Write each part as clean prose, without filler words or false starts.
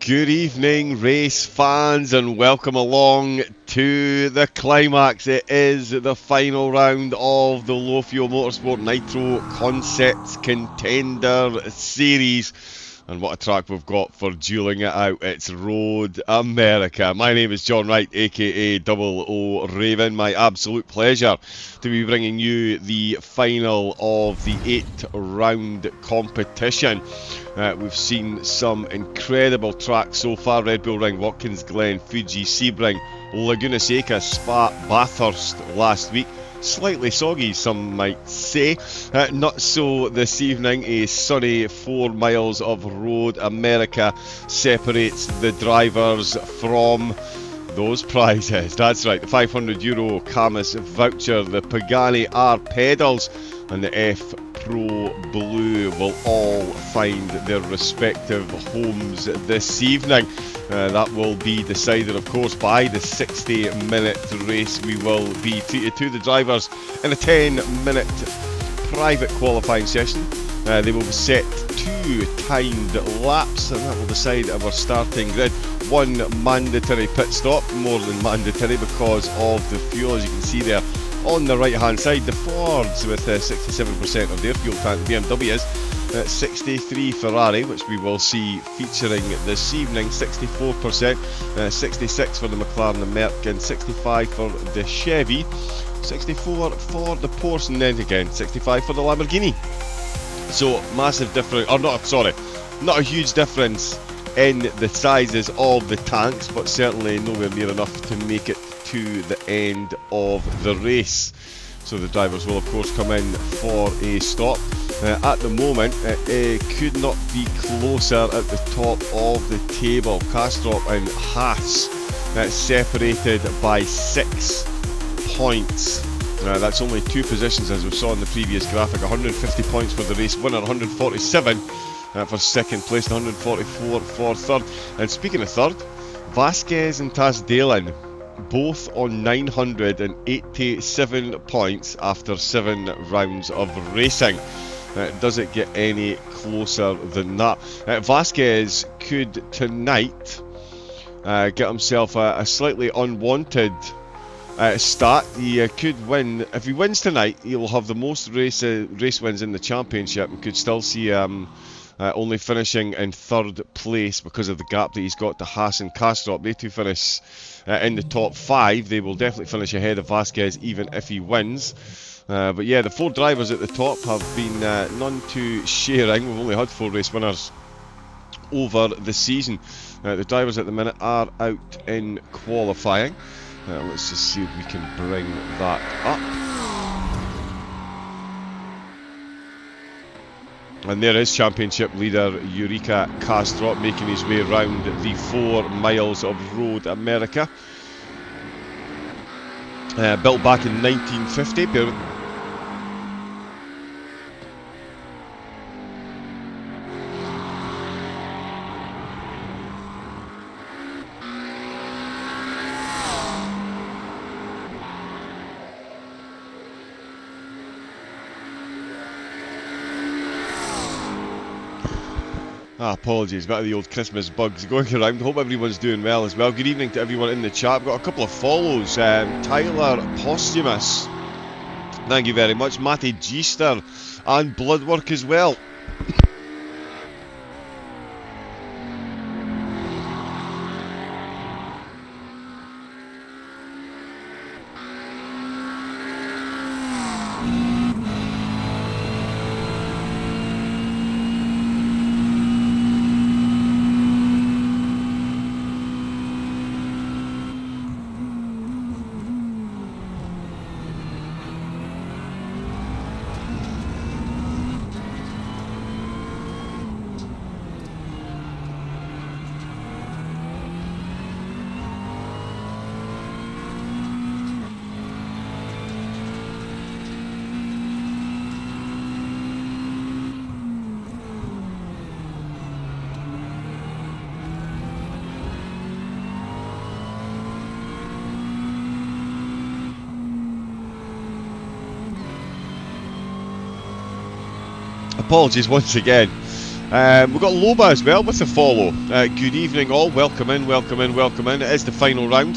Good evening, race fans, and welcome along to the climax. It is the final round of the Low Fuel Motorsport Nitro Concepts Contender Series. And what a track we've got for dueling it out. It's Road America. My name is John Wright, aka Double O Raven. My absolute pleasure to be bringing you the final of the 8-round competition. We've seen some incredible tracks so far. Red Bull Ring, Watkins Glen, Fuji, Sebring, Laguna Seca, Spa, Bathurst last week. Slightly soggy, some might say. Not so this evening. A sunny 4 miles of Road America separates the drivers from those prizes. That's right, the €500 Camus voucher, the Pagani R pedals, and the F Pro Blue will all find their respective homes this evening. That will be decided, of course, by the 60-minute race. We will be treated to the drivers in a 10-minute private qualifying session. They will be set 2 timed laps, and that will decide our starting grid. 1 mandatory pit stop, more than mandatory because of the fuel, as you can see there on the right hand side. The Fords with 67% of their fuel tank, the BMWs 63, Ferrari, which we will see featuring this evening, 64%, 66 for the McLaren and Merc, and 65 for the Chevy, 64 for the Porsche, and then again 65 for the Lamborghini. So massive difference, or not, sorry, not a huge difference in the sizes of the tanks, but certainly nowhere near enough to make it to the end of the race. So the drivers will of course come in for a stop. At the moment it could not be closer at the top of the table. Castrop and Haas separated by 6 points. That's only 2 positions, as we saw in the previous graphic. 150 points for the race winner, 147 for second place, 144 for third. And speaking of third, Vasquez and Taz Dalen both on 987 points after 7 rounds of racing. Does it get any closer than that? Vasquez could tonight get himself a slightly unwanted start. He could win. If he wins tonight, he will have the most race wins in the championship, and could still see only finishing in 3rd place because of the gap that he's got to Haas and Castrop. They two finish in the top 5. They will definitely finish ahead of Vasquez even if he wins. But yeah, the 4 drivers at the top have been none too sharing. We've only had 4 race winners over the season. The drivers at the minute are out in qualifying. Let's just see if we can bring that up. And there is championship leader Eureka Castrop making his way around the 4 miles of Road America. Built back in 1950. Apologies, bit of the old Christmas bugs going around. Hope everyone's doing well as well. Good evening to everyone in the chat. I've got a couple of follows. Tyler Posthumous, thank you very much. Matty Geester and Bloodwork as well. Apologies once again. We've got Loba as well with the follow. Good evening all, welcome in, welcome in, welcome in. It is the final round.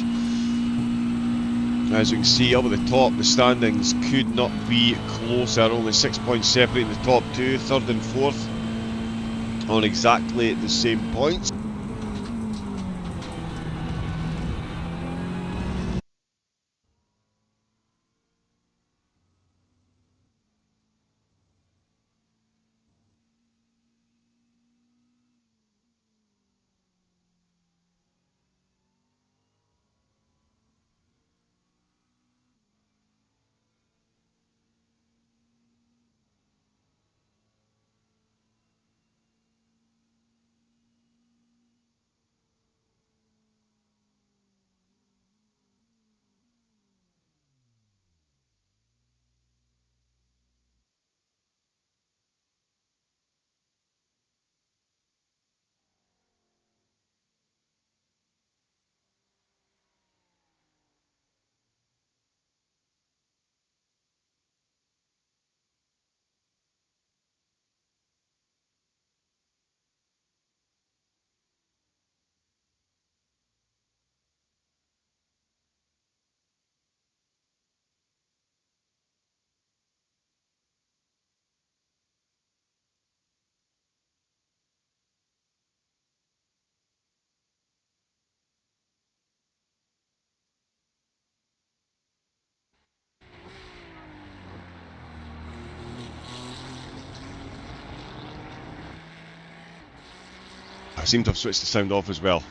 As you can see up at the top, the standings could not be closer. Only 6 points separating the top two, third and fourth on exactly the same points. I seem to have switched the sound off as well.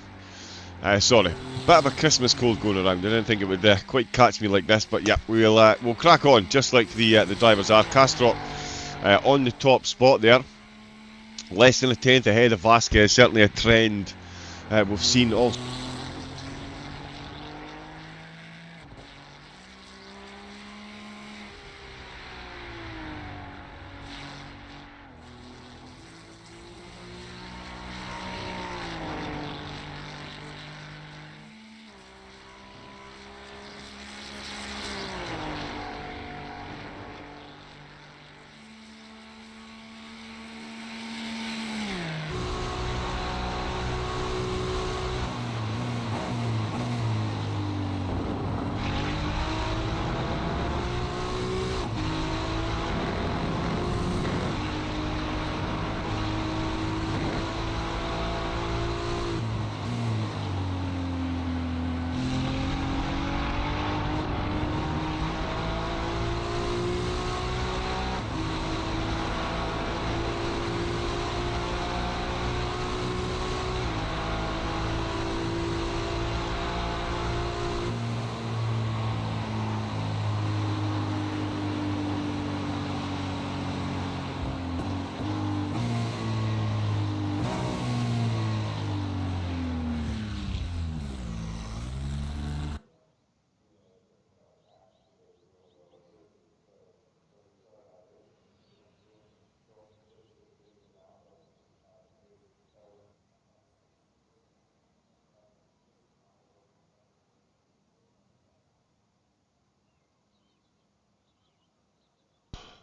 Sorry, bit of a Christmas cold going around. I didn't think it would quite catch me like this, but yeah, we'll crack on just like the drivers are. Castrop on the top spot there, less than a tenth ahead of Vasquez. Certainly a trend we've seen all.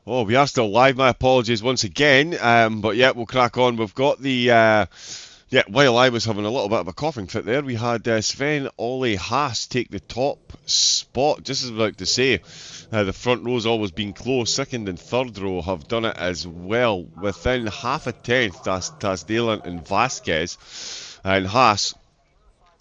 Oh, we are still live. My apologies once again. But yeah, we'll crack on. We've got the yeah. While I was having a little bit of a coughing fit there, we had Sven Ole Haas take the top spot. Just as about to say, the front row's always been close. Second and third row have done it as well, within half a tenth. Tasdalen and Vasquez, and Haas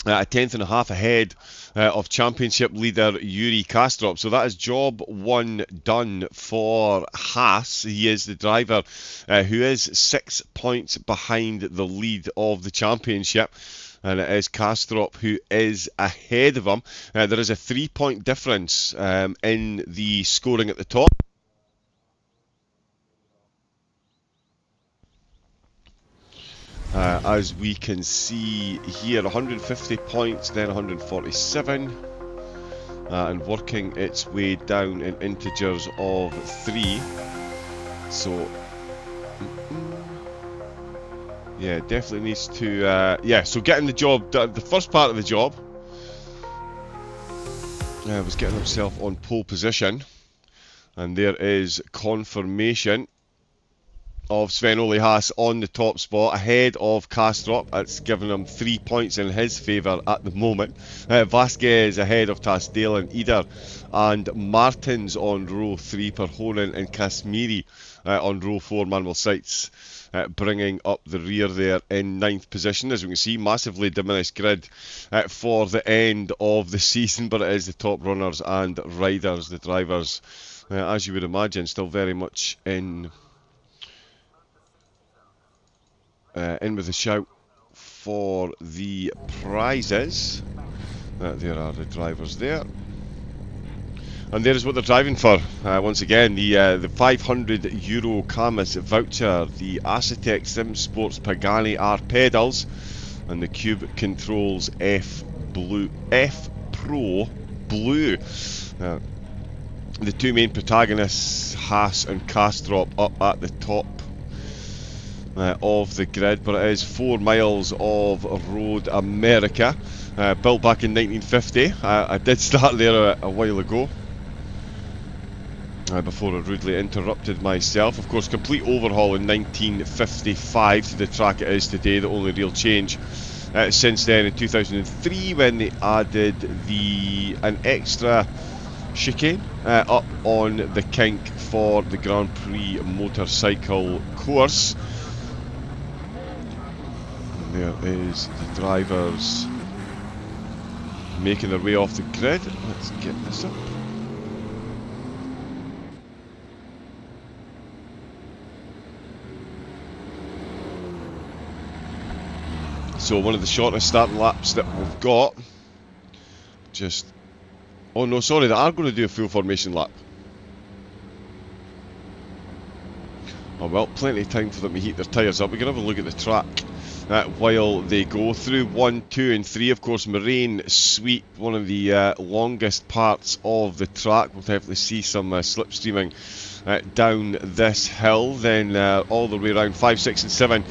a tenth and a half ahead of championship leader Yuri Kastrop. So that is job one done for Haas. He is the driver who is 6 points behind the lead of the championship. And it is Kastrop who is ahead of him. There is a 3-point difference in the scoring at the top. As we can see here, 150 points, then 147, and working its way down in integers of 3. So, yeah, definitely needs to, yeah, so getting the job done, the first part of the job was getting himself on pole position, and there is confirmation of Sven-Ole Haas on the top spot, ahead of Kastrup. That's given him 3 points in his favour at the moment. Vasquez ahead of Tasdale and Eder, and Martins on row 3, Perhonen and Kasmiri on row 4, Manuel Seitz bringing up the rear there in 9th position. As we can see, massively diminished grid for the end of the season, but it is the top runners and riders, the drivers, as you would imagine, still very much in with a shout for the prizes. There are the drivers there. And there's what they're driving for. Once again, the €500 Camus voucher, the Acitec Sim Sports Pagani R pedals, and the Cube Controls F Pro Blue. The two main protagonists, Haas and Kastrup, up at the top of the grid, but it is 4 miles of Road America, built back in 1950. I did start there a while ago, before I rudely interrupted myself. Of course, complete overhaul in 1955 to the track it is today. The only real change since then in 2003, when they added an extra chicane up on the kink for the Grand Prix motorcycle course. And there is the drivers making their way off the grid. Let's get this up. So one of the shortest starting laps that we've got. Oh no, sorry, they are going to do a full formation lap. Oh well, plenty of time for them to heat their tyres up. We can have a look at the track while they go through 1, 2 and 3. Of course, Moraine Sweep, one of the longest parts of the track. We'll definitely see some slipstreaming down this hill. Then all the way around 5, 6 and 7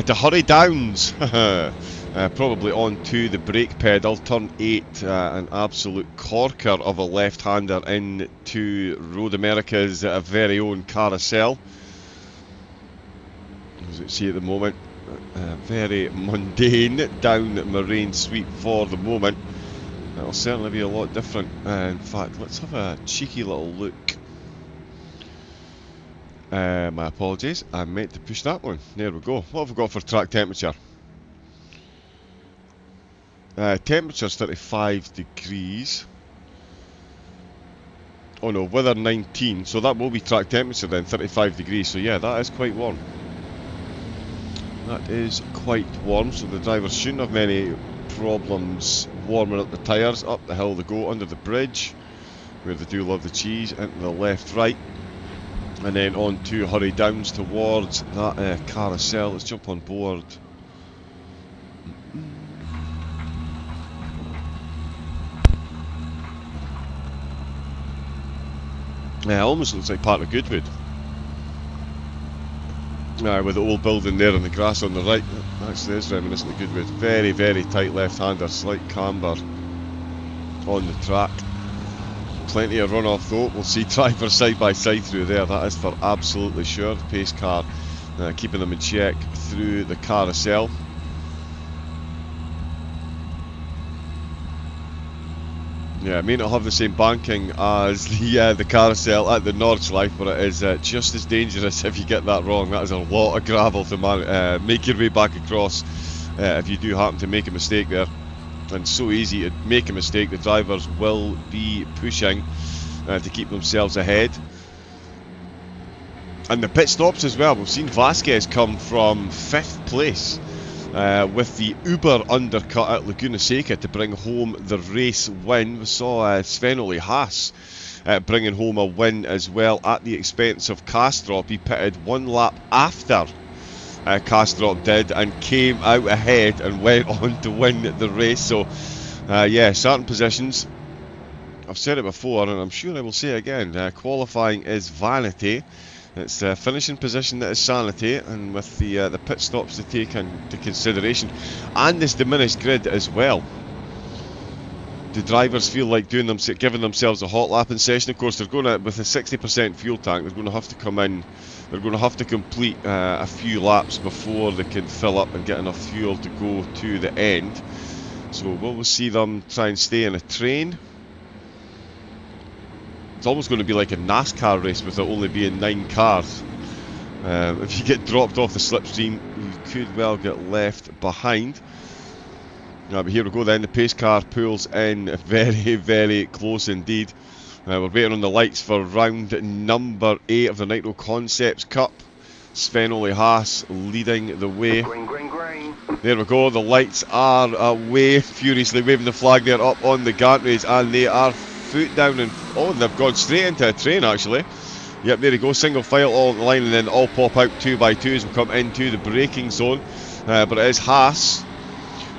to Hurry Downs. Probably onto the brake pedal. Turn 8, an absolute corker of a left-hander into Road America's very own carousel. As you see at the moment, very mundane down Moraine Sweep for the moment. It'll certainly be a lot different. In fact, let's have a cheeky little look. My apologies, I meant to push that one. There we go. What have we got for track temperature? Temperature's 35 degrees. Oh no, weather 19, so that will be track temperature then, 35 degrees. So yeah, that is quite warm. That is quite warm, so the drivers shouldn't have many problems warming up the tyres. Up the hill they go, under the bridge, where they do love the cheese, into the left, right. And then on to Hurry Downs towards that carousel. Let's jump on board. Yeah, almost looks like part of Goodwood. With the old building there and the grass on the right. Actually is reminiscent of Goodwood. Very, very tight left-hander, slight camber on the track. Plenty of runoff though. We'll see drivers side by side through there. That is for absolutely sure. The pace car keeping them in check through the carousel. Yeah, it may not have the same banking as the carousel at the Nordschleife, but it is just as dangerous if you get that wrong. That is a lot of gravel to make your way back across if you do happen to make a mistake there. And so easy to make a mistake, the drivers will be pushing to keep themselves ahead. And the pit stops as well. We've seen Vasquez come from 5th place with the uber undercut at Laguna Seca to bring home the race win. We saw Sven-Ole Haas bringing home a win as well at the expense of Kastrup. He pitted 1 lap after Kastrup did and came out ahead and went on to win the race. So yeah, starting positions, I've said it before and I'm sure I will say it again, qualifying is vanity. It's finishing position that is sanity, and with the pit stops to take into consideration and this diminished grid as well, the drivers feel like giving themselves a hot lapping session. Of course, they're going to, with a 60% fuel tank, they're going to have to come in. They're going to have to complete a few laps before they can fill up and get enough fuel to go to the end. So we'll see them try and stay in a train. It's almost going to be like a NASCAR race with it only being 9 cars. If you get dropped off the slipstream, you could well get left behind. But here we go then, the pace car pulls in very, very close indeed. We're waiting on the lights for round number 8 of the Nitro Concepts Cup. Sven-Ole Haas leading the way. Green, green, green. There we go, the lights are away, furiously waving the flag there up on the guardrails, and they are foot down, and oh, they've gone straight into a train actually. Yep, there you go, single file all on the line, and then all pop out 2 by 2 as we come into the braking zone. But it is Haas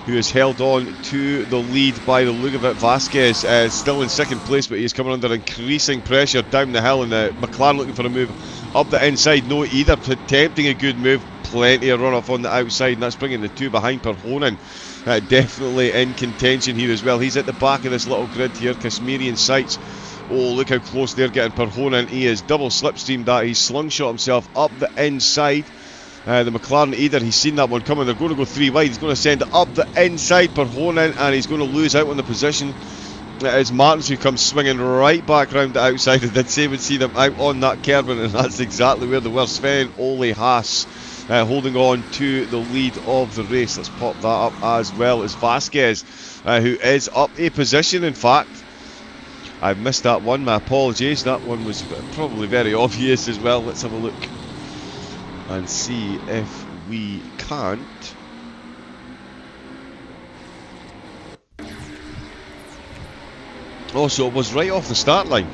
who is held on to the lead by the look of it. Vasquez still in second place, but he's coming under increasing pressure down the hill, and McLaren looking for a move up the inside. No, either attempting a good move, plenty of runoff on the outside, and that's bringing the 2 behind Perhonen. Definitely in contention here as well. He's at the back of this little grid here. Kasmirian sights. Oh, look how close they're getting Perhonen. He is double slipstreamed that. He's slungshot himself up the inside. The McLaren either, he's seen that one coming. They're going to go 3 wide. He's going to send it up the inside, Perhonen, and he's going to lose out on the position. It's Martins who comes swinging right back round the outside. I did say we'd see them out on that curb, and that's exactly where they were. Sven-Ole Haas holding on to the lead of the race. Let's pop that up, as well as Vasquez, who is up a position. In fact, I missed that one, my apologies. That one was probably very obvious as well. Let's have a look and see if we can't. Oh, so it was right off the start line.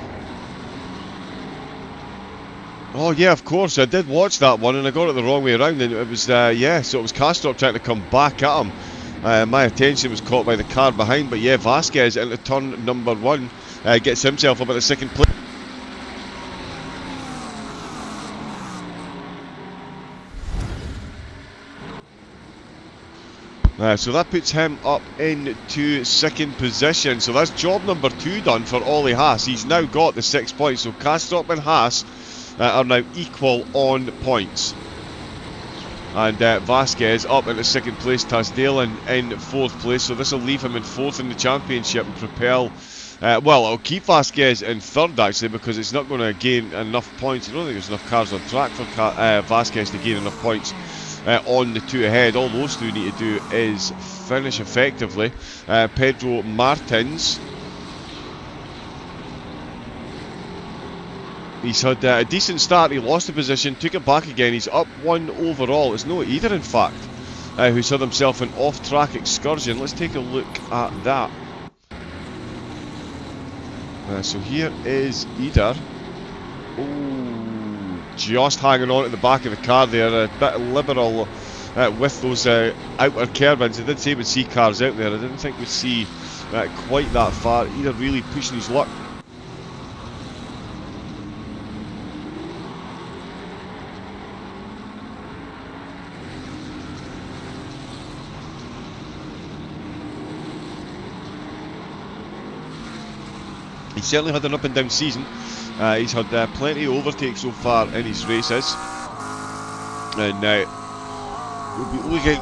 Oh yeah, of course, I did watch that one and I got it the wrong way around, and it was, yeah, so it was Kastrup trying to come back at him. My attention was caught by the car behind, but yeah, Vasquez into turn number 1 gets himself up at the second place. So that puts him up into second position. So that's job number 2 done for Ole Haas. He's now got the 6 points. So Kastrup and Haas are now equal on points. And Vasquez up into second place. Tasdalen in 4th place. So this will leave him in 4th in the championship and propel. Well, it'll keep Vasquez in 3rd actually, because it's not going to gain enough points. I don't think there's enough cars on track for Vasquez to gain enough points on the 2 ahead. All those 2 need to do is finish effectively. Pedro Martins, he's had a decent start. He lost the position, took it back again. He's up 1 overall. It's no either, in fact, who's had himself an off-track excursion. Let's take a look at that. So here is Eder. Oh, just hanging on at the back of the car there. A bit liberal with those outer curb ins. I did say we'd see cars out there. I didn't think we'd see quite that far. Eder really pushing his luck. He's certainly had an up and down season. He's had plenty of overtakes so far in his races, and we'll be looking.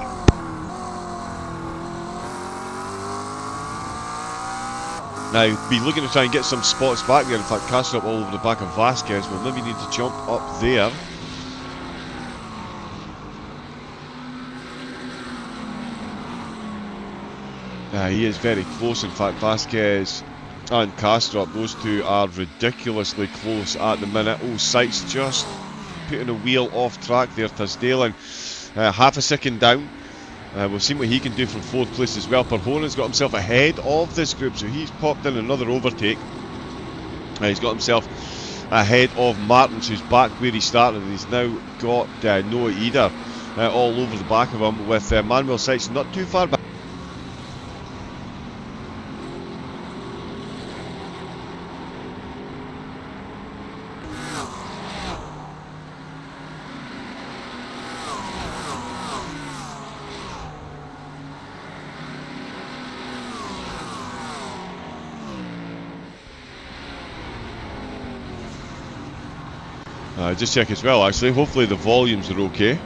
Now, be looking to try and get some spots back there. In fact, Kastrup all over the back of Vasquez. We'll maybe need to jump up there. He is very close. In fact, Vasquez and Kastrup, those 2 are ridiculously close at the minute. Oh, Sykes just putting a wheel off track there. Tasdalen half a second down. We've seen what he can do from 4th place as well. Perhonen's got himself ahead of this group, so he's popped in another overtake. He's got himself ahead of Martins, who's back where he started, and he's now got Noah Eder all over the back of him, with Manuel Sykes not too far back. Just check as well, actually. Hopefully the volumes are okay.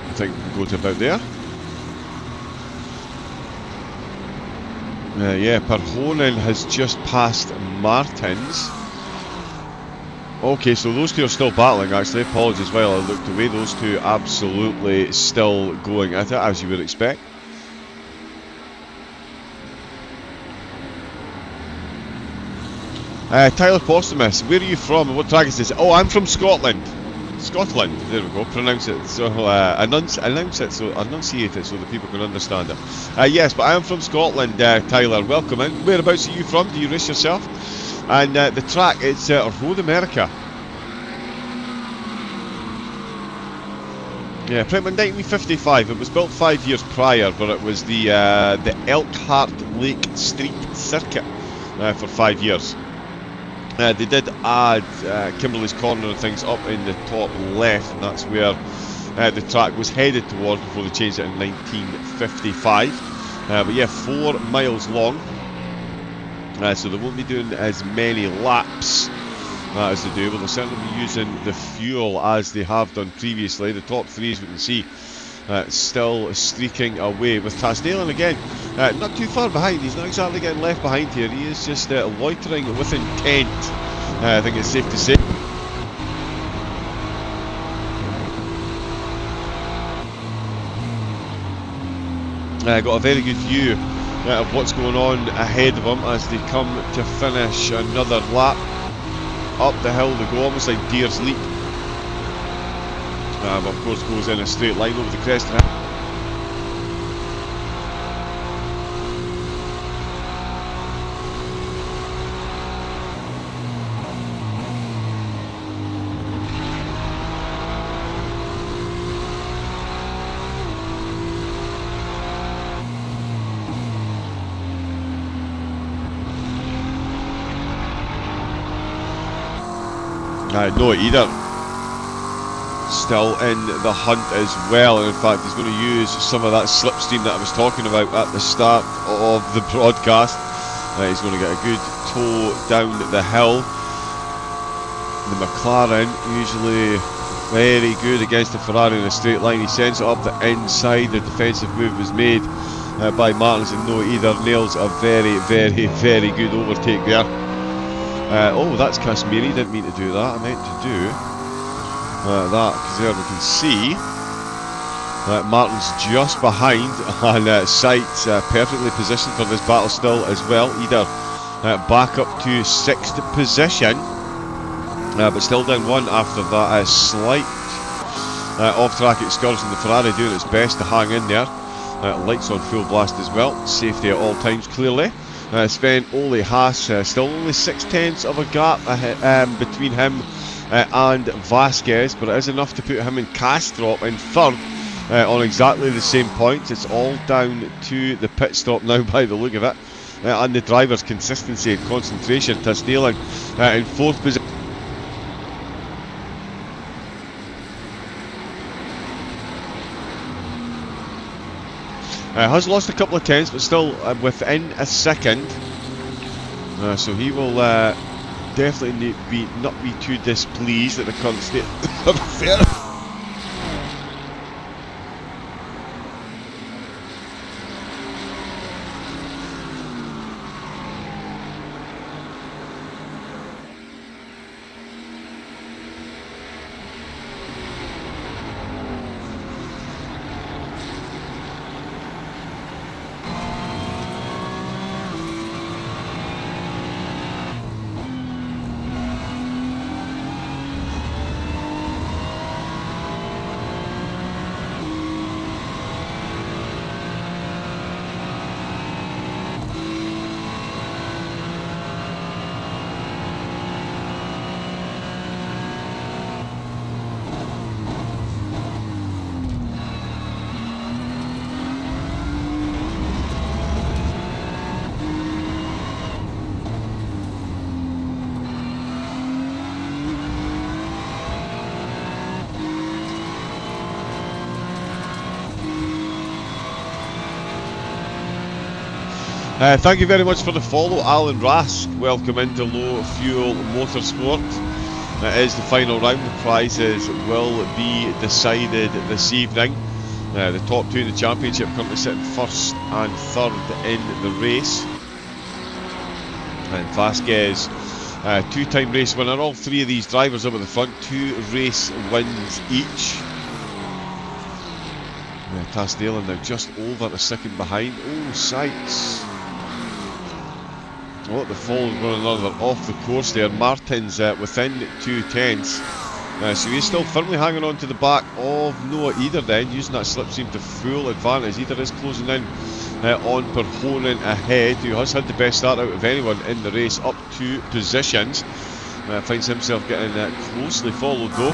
I think we can go to about there. Yeah, Perhonen has just passed Martins. Okay, so those two are still battling, actually. Apologies while I looked away. Those two absolutely still going at it, as you would expect. Tyler Postumus, where are you from and what track is this? Oh, I'm from Scotland. Scotland, there we go, pronounce it, so enunciate it so that people can understand it. Yes, but I am from Scotland, Tyler, welcome in. Whereabouts are you from? Do you race yourself? And the track, it's Road America. Yeah, pretty much 1955. It was built 5 years prior, but it was the Elkhart Lake Street Circuit for 5 years. They did add Kimberley's Corner and things up in the top left, and that's where the track was headed towards before they changed it in 1955. But yeah, 4 miles long, so they won't be doing as many laps as they do, but they'll certainly be using the fuel as they have done previously. The top 3, as we can see, still streaking away with Tasdalen again, not too far behind. He's not exactly getting left behind here. He is just loitering with intent, I think it's safe to say. Got a very good view of what's going on ahead of them as they come to finish another lap. Up the hill they go, almost like Deer's Leap. Of course goes in a straight line over the crest. No, either. Still in the hunt as well, and in fact he's going to use some of that slipstream that I was talking about at the start of the broadcast. He's going to get a good tow down the hill. The McLaren, usually very good against the Ferrari in a straight line. He sends it up the inside. The defensive move was made by Martins, and no, either nails a very, very, very good overtake there. Oh, that's Kashmiri. Didn't mean to do that. I meant to do that, because there we can see Martin's just behind, and Sights perfectly positioned for this battle still as well. Either back up to 6th position, but still down 1 after that slight off-track excursion. The Ferrari doing its best to hang in there. Lights on full blast as well. Safety at all times, clearly. Sven Ole Haas still only 0.6 of a gap between him and Vasquez, but it is enough to put him and Kastrop in 3rd on exactly the same points. It's all down to the pit stop now by the look of it, and the driver's consistency and concentration. Tasdalen in 4th position. Has lost a couple of tenths, but still within a second. So he will definitely not be too displeased at the current state of affairs. Thank you very much for the follow, Alan Rask. Welcome into Low Fuel Motorsport. It is the final round. The prizes will be decided this evening. The top two in the championship currently sitting first and third in the race. And Vasquez, two-time race winner. All three of these drivers up at the front, 2 race wins each. Tasdalen now just over a second behind. Oh, Sykes. Oh, the fall of one another off the course there. Martin's within 2 tenths. So he's still firmly hanging on to the back of Noah Eder then, using that slipstream to full advantage. Eder is closing in on Perhonen ahead, who has had the best start out of anyone in the race, up 2 positions. Finds himself getting closely followed though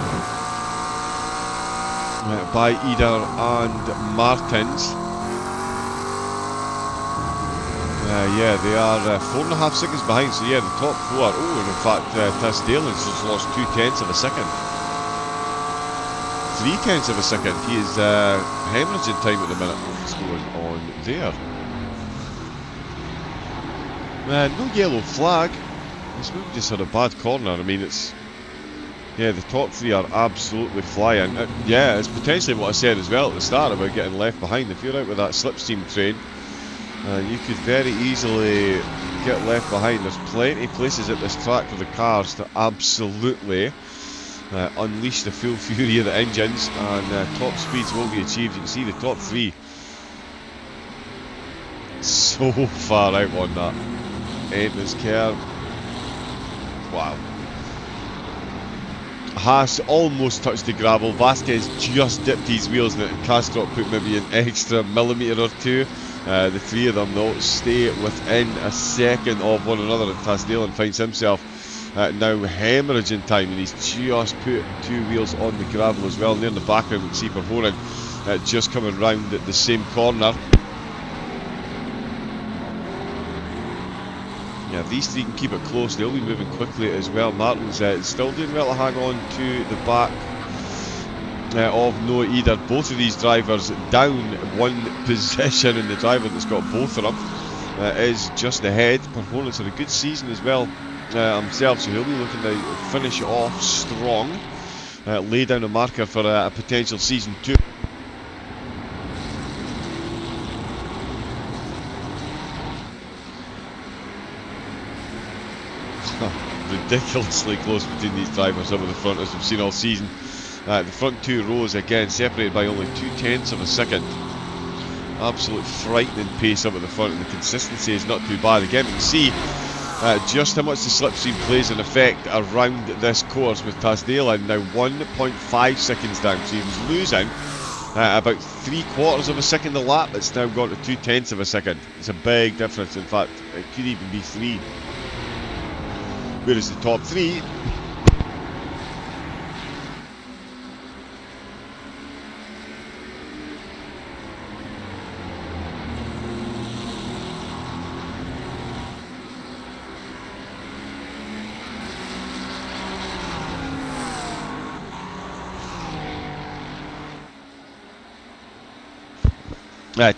by Eder and Martins. Yeah, they are 4.5 seconds behind, so yeah, the top 4. Oh, and in fact, Tasdalen's just lost 2 tenths of a second. 3 tenths of a second. He is hemorrhaging time at the minute. What's going on there? No yellow flag. He's maybe just had a bad corner. I mean, it's... Yeah, the top 3 are absolutely flying. Yeah, it's potentially what I said as well at the start about getting left behind. If you're out with that slipstream train, you could very easily get left behind. There's plenty of places at this track for the cars to absolutely unleash the full fury of the engines, and top speeds will be achieved. You can see the top 3 so far out on that endless curve. Wow. Haas almost touched the gravel. Vasquez just dipped his wheels in it, and Castrop put maybe an extra millimetre or 2. The 3 of them though stay within a second of one another, and Tasdalen finds himself now hemorrhaging time, and he's just put 2 wheels on the gravel as well. Near in the background we can see Perhonen just coming round at the same corner. Yeah, these 3 can keep it close. They'll be moving quickly as well. Martin's still doing well to hang on to the back of Noah Eder. Both of these drivers down 1 position, and the driver that's got both of them is just ahead. Perhonen's had a good season as well himself, so he'll be looking to finish off strong, lay down a marker for a potential season 2. Ridiculously close between these drivers up at the front, as we've seen all season. The front 2 rows again separated by only 2 tenths of a second. Absolute frightening pace up at the front, and the consistency is not too bad. Again, we can see just how much the slipstream plays an effect around this course, with Tasdalen now 1.5 seconds down. So he was losing about 3/4 of a second a lap. It's now gone to 2 tenths of a second. It's a big difference. In fact, it could even be 3. Whereas the top 3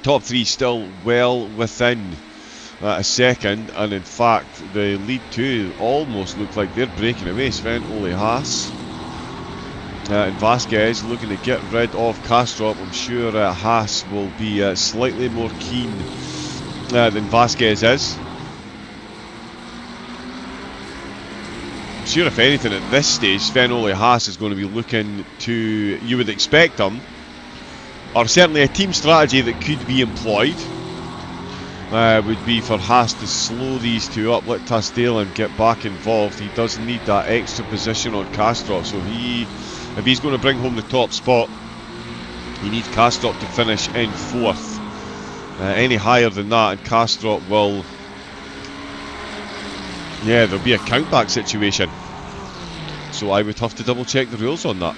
top 3 still well within a second, and in fact the lead 2 almost look like they're breaking away. Sven Ole Haas and Vasquez looking to get rid of Castrop. I'm sure Haas will be slightly more keen than Vasquez is. I'm sure if anything at this stage Sven Ole Haas is going to be looking to, you would expect him, or certainly a team strategy that could be employed would be for Haas to slow these 2 up, let Tasdalen get back involved. He does need that extra position on Castrop, so if he's going to bring home the top spot, he needs Castrop to finish in 4th. Any higher than that, and Castrop will... Yeah, there'll be a countback situation. So I would have to double check the rules on that.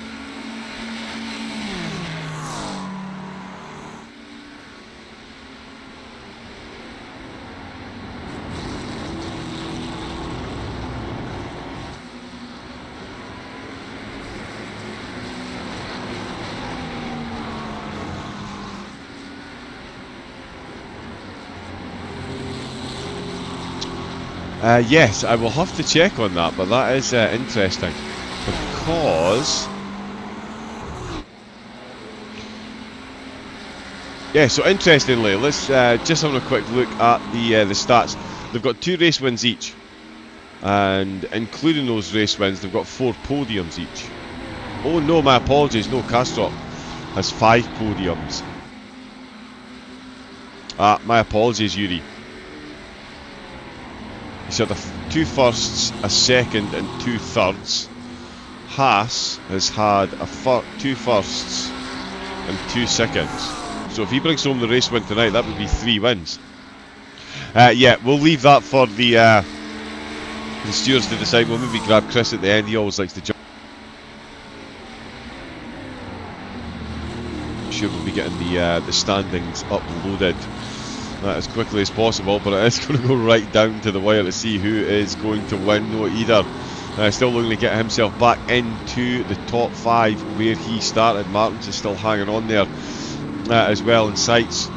Yes, I will have to check on that, but that is interesting because yeah. So interestingly, let's just have a quick look at the stats. They've got 2 race wins each, and including those race wins, they've got 4 podiums each. Oh no, my apologies. No, Kastrop has 5 podiums. My apologies, Yuri. He's had 2 firsts, a second, and 2 thirds. Haas has had 2 firsts and 2 seconds. So if he brings home the race win tonight, that would be 3 wins. Yeah, we'll leave that for the stewards to decide. We'll maybe grab Chris at the end. He always likes to jump. I'm sure we'll be getting the standings uploaded as quickly as possible, but it is going to go right down to the wire to see who is going to win. No, either. Still looking to get himself back into the top 5 where he started. Martins is still hanging on there as well in sights.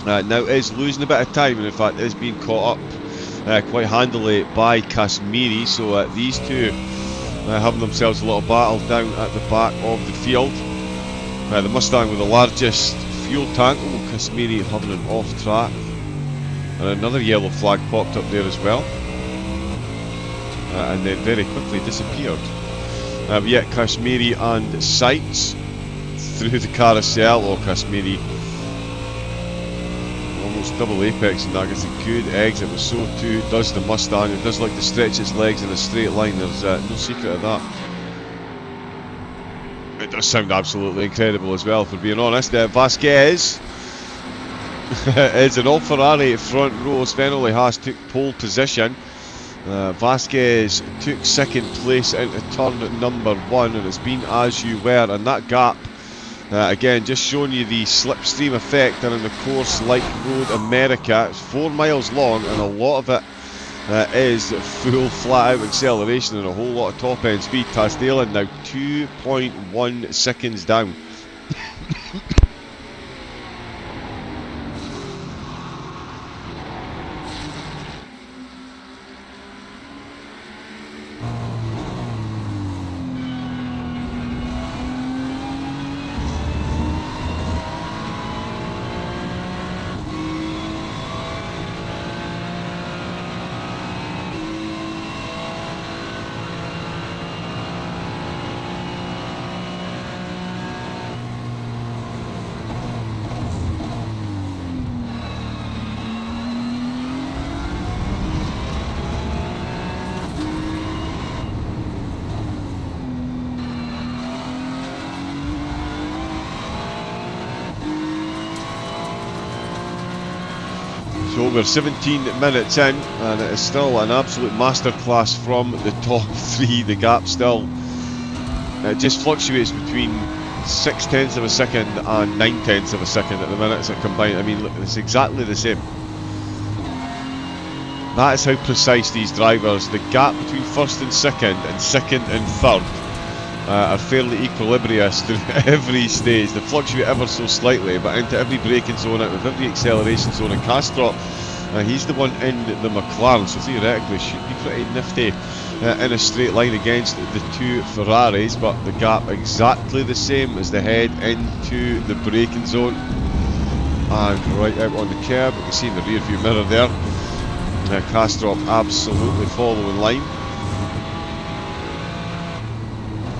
Now is losing a bit of time, and in fact is being caught up quite handily by Kashmiri. So these two having themselves a little battle down at the back of the field. The Mustang with the largest fuel tank. Oh, Kashmiri having an off track, and another yellow flag popped up there as well, and then very quickly disappeared. But yet Kashmiri and Sights through the carousel. Or Kashmiri almost double apex, and that gets a good exit, but so too does the Mustang. It does like to stretch its legs in a straight line. There's no secret of that. It does sound absolutely incredible as well, for being honest. Vasquez is an all-Ferrari front row. Sven Ole Haas took pole position. Vasquez took 2nd place into turn number 1, and it's been as you were. And that gap, again, just showing you the slipstream effect. And in the course like Road America, it's 4 miles long, and a lot of it is full flat out acceleration and a whole lot of top end speed. Tasdalen now 2.1 seconds down. So we're 17 minutes in, and it is still an absolute masterclass from the top 3. The gap still just fluctuates between 0.6 of a second and 0.9 of a second at the minutes are combined. I mean, look, it's exactly the same. That is how precise these drivers. The gap between 1st and 2nd and 2nd and 3rd are fairly equilibrious through every stage. They fluctuate ever so slightly, but into every braking zone, out of every acceleration zone. And Kastrop, he's the one in the McLaren, so theoretically should be pretty nifty in a straight line against the 2 Ferraris, but the gap exactly the same as the head into the braking zone. And right out on the curb, you can see in the rear view mirror there, Kastrop absolutely following line.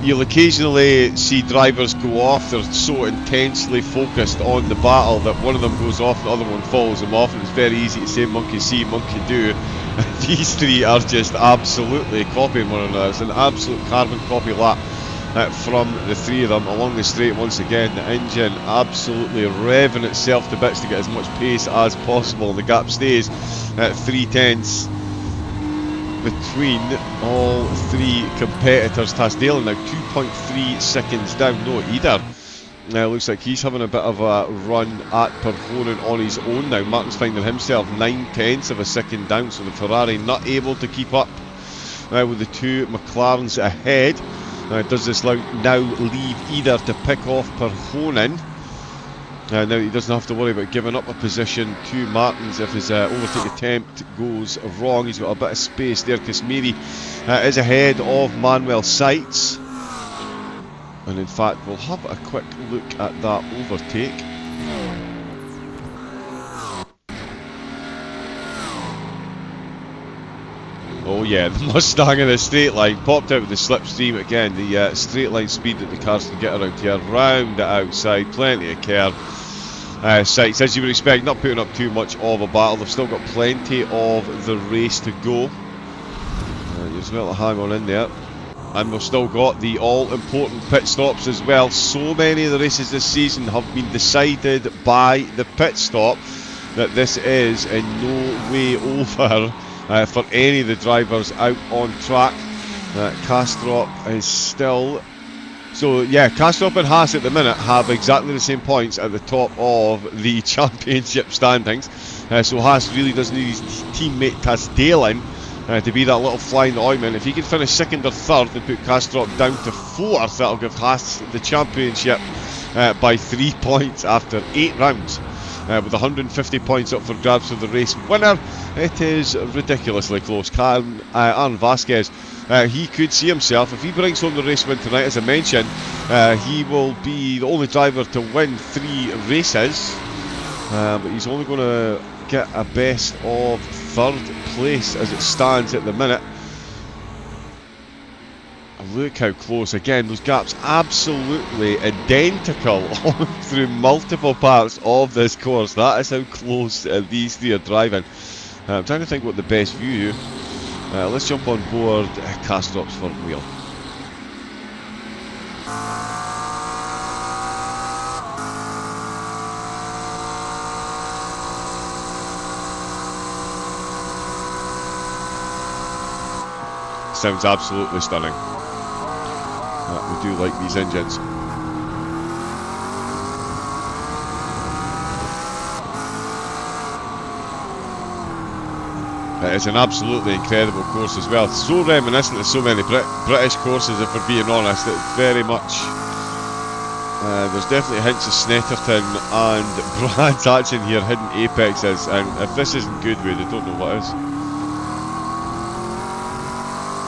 You'll occasionally see drivers go off. They're so intensely focused on the battle that one of them goes off, the other one follows them off, and it's very easy to say monkey see, monkey do. These 3 are just absolutely copying one another. It's an absolute carbon copy lap from the 3 of them along the straight. Once again, the engine absolutely revving itself to bits to get as much pace as possible. The gap stays at 3/10 between all 3 competitors. Tasdalen now 2.3 seconds down. No, either. Looks like he's having a bit of a run at Perhonen on his own now. Martin's finding himself 0.9 of a second down, so the Ferrari not able to keep up with the 2 McLarens ahead. Does this now leave either to pick off Perhonen? Now he doesn't have to worry about giving up a position to Martins if his overtake attempt goes wrong. He's got a bit of space there. Kismiri is ahead of Manuel Seitz. And in fact, we'll have a quick look at that overtake. Oh yeah, the Mustang in the straight line popped out with the slipstream again. The straight line speed that the cars can get around here, round the outside, plenty of curve. Sights, as you would expect, not putting up too much of a battle. They've still got plenty of the race to go. There's a little hang on in there. And we've still got the all-important pit stops as well. So many of the races this season have been decided by the pit stop that this is in no way over for any of the drivers out on track. Kastrup is still... So yeah, Kastrup and Haas at the minute have exactly the same points at the top of the championship standings. So Haas really does need his teammate Tasdalen to be that little fly in the ointment. If he can finish second or third and put Kastrup down to fourth, that'll give Haas the championship by 3 points after 8 rounds. With 150 points up for grabs for the race winner. It is ridiculously close. Aaron Vasquez, he could see himself, if he brings home the race win tonight, as I mentioned, he will be the only driver to win 3 races, but he's only going to get a best of third place as it stands at the minute. Look how close, again, those gaps absolutely identical through multiple parts of this course. That is how close these 3 are driving. I'm trying to think what the best view. Let's jump on board Kastrup's front wheel. Sounds absolutely stunning. We do like these engines. It's an absolutely incredible course as well. It's so reminiscent of so many British courses, if we're being honest. It's very much... there's definitely hints of Snetterton and Brands Hatch in here, hidden apexes, and if this isn't Goodwood, I don't know what is.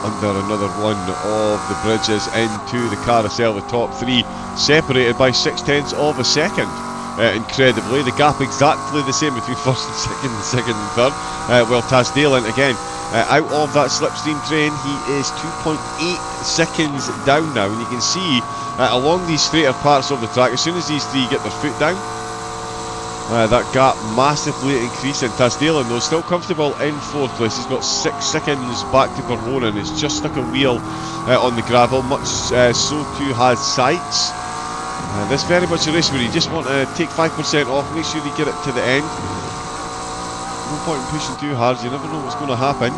Under another one of the bridges into the carousel, the top 3 separated by 0.6 of a second. Incredibly, the gap exactly the same between first and second and third. Well, Tasdalen again out of that slipstream train. He is 2.8 seconds down now, and you can see along these straighter parts of the track, as soon as these 3 get their foot down, that gap massively increasing. Tasdalen though still comfortable in 4th place. He's got 6 seconds back to Perhonen. He's just stuck a wheel on the gravel, much so too has Seitz. This very much a race where you just want to take 5% off, make sure you get it to the end. No point in pushing too hard, you never know what's going to happen.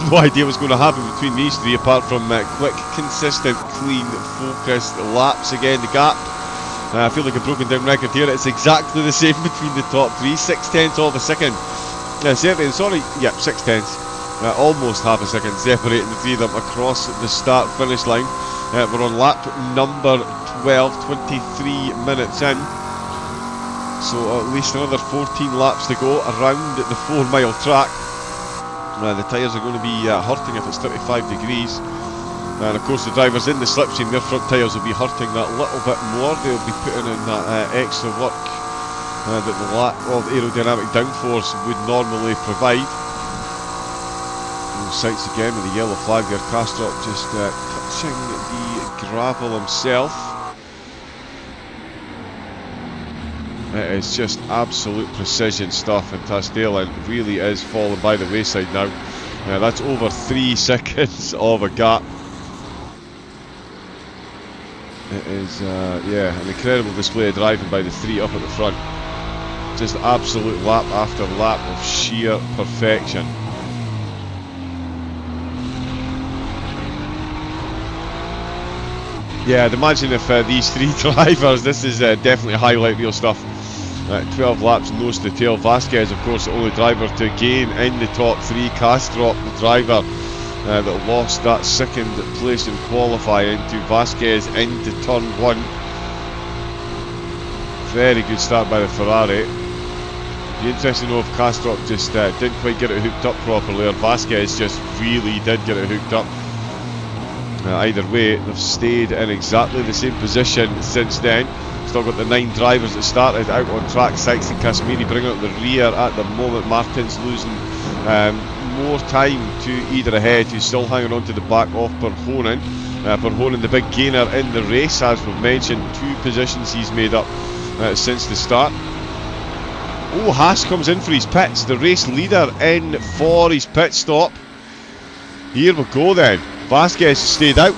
No idea what's going to happen between these 3 apart from quick, consistent, clean, focused laps. Again, the gap, I feel like a broken down record here. It's exactly the same between the top 3, 0.6 of a second. Yeah, 0.6. Almost half a second separating the 3 of them across the start finish line. We're on lap number 12, 23 minutes in. So at least another 14 laps to go around the 4-mile track. The tyres are going to be hurting if it's 35 degrees. And of course the drivers in the slipstream, their front tyres will be hurting that little bit more. They'll be putting in that extra work that the lack of aerodynamic downforce would normally provide. Sights again with the yellow flag there. Kastrup just touching the gravel himself. It is just absolute precision stuff, and Tasdalen really is falling by the wayside now. That's over 3 seconds of a gap. It is, yeah, an incredible display of driving by the 3 up at the front. Just absolute lap after lap of sheer perfection. Yeah, I'd imagine if these 3 drivers, this is definitely highlight reel stuff. 12 laps nose to tail. Vasquez, of course, the only driver to gain in the top 3. Kastrup, the driver that lost that 2nd place in qualifying, to Vasquez into turn 1. Very good start by the Ferrari. Be interesting to know if Kastrop just didn't quite get it hooked up properly, or Vasquez just really did get it hooked up. Either way, they've stayed in exactly the same position since then. Still got the 9 drivers that started out on track. Sykes and Casimiri bringing up the rear at the moment. Martin's losing more time to either ahead, who's still hanging on to the back of Perhonen. Perhonen, the big gainer in the race, as we've mentioned. 2 positions he's made up since the start. Oh, Haas comes in for his pits. The race leader in for his pit stop. Here we go then. Vasquez stayed out.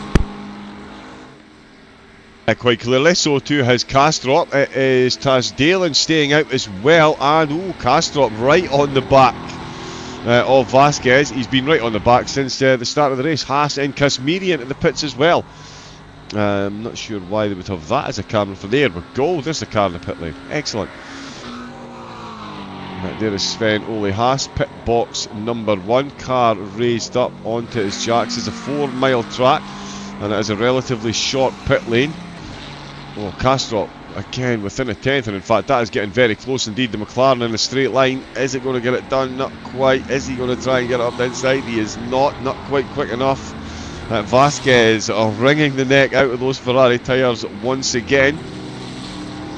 Quite clearly, so too has Kastrop. It is Tasdalen staying out as well, and Kastrop right on the back of Vasquez. He's been right on the back since the start of the race. Haas and Casimiri into the pits as well. I'm not sure why they would have that as a camera for there, but go. There's the car in the pit lane. Excellent. There is Sven Ole Haas, pit box number 1. Car raised up onto his jacks. It's a 4-mile track, and it is a relatively short pit lane. Oh, Kastrop again within a tenth, and in fact that is getting very close indeed. The McLaren in a straight line. Is it going to get it done? Not quite. Is he going to try and get it up the inside? He is not quite quick enough. Vasquez are wringing the neck out of those Ferrari tyres once again.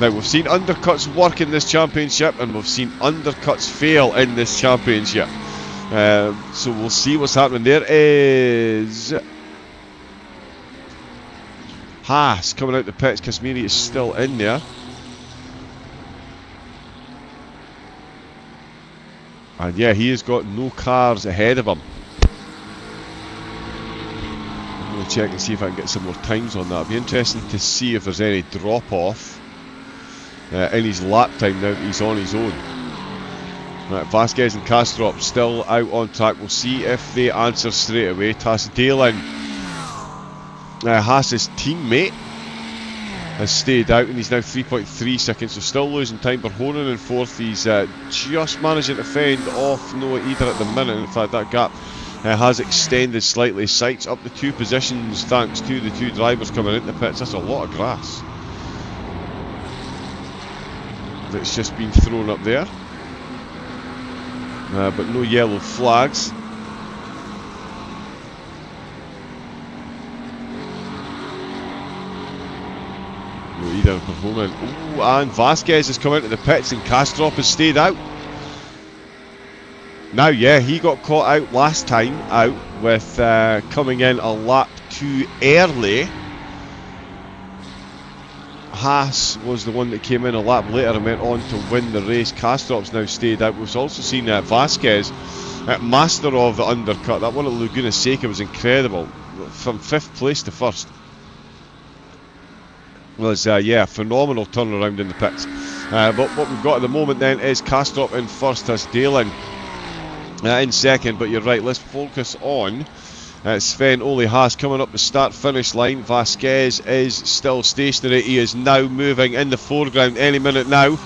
Now, we've seen undercuts work in this championship, and we've seen undercuts fail in this championship. So we'll see what's happening. There is Haas coming out the pits. Casimiri is still in there. And yeah, he has got no cars ahead of him. I'm going to check and see if I can get some more times on that. It'll be interesting to see if there's any drop off in his lap time now that he's on his own. Right, Vasquez and Kastrop still out on track. We'll see if they answer straight away. Tasdalen, Haas's teammate, has stayed out, and he's now 3.3 seconds, so still losing time. Perhonen in 4th. He's just managing to fend off Noah Eder at the minute. In fact, that gap has extended slightly. Sykes up the 2 positions thanks to the 2 drivers coming into the pits. That's a lot of grass that's just been thrown up there, but no yellow flags. No either Perhonen. And Vasquez has come into the pits, and Kastrop has stayed out. Now, yeah, he got caught out last time out with coming in a lap too early. Haas was the one that came in a lap later and went on to win the race. Kastrop's now stayed out. We've also seen Vasquez, master of the undercut. That one at Laguna Seca was incredible. From 5th place to 1st. Was, yeah, phenomenal turnaround in the pits. But what we've got at the moment then is Kastrop in 1st, Tasdalen in 2nd. But you're right, let's focus on Sven Ole Haas coming up the start-finish line. Vasquez is still stationary. He is now moving in the foreground any minute now.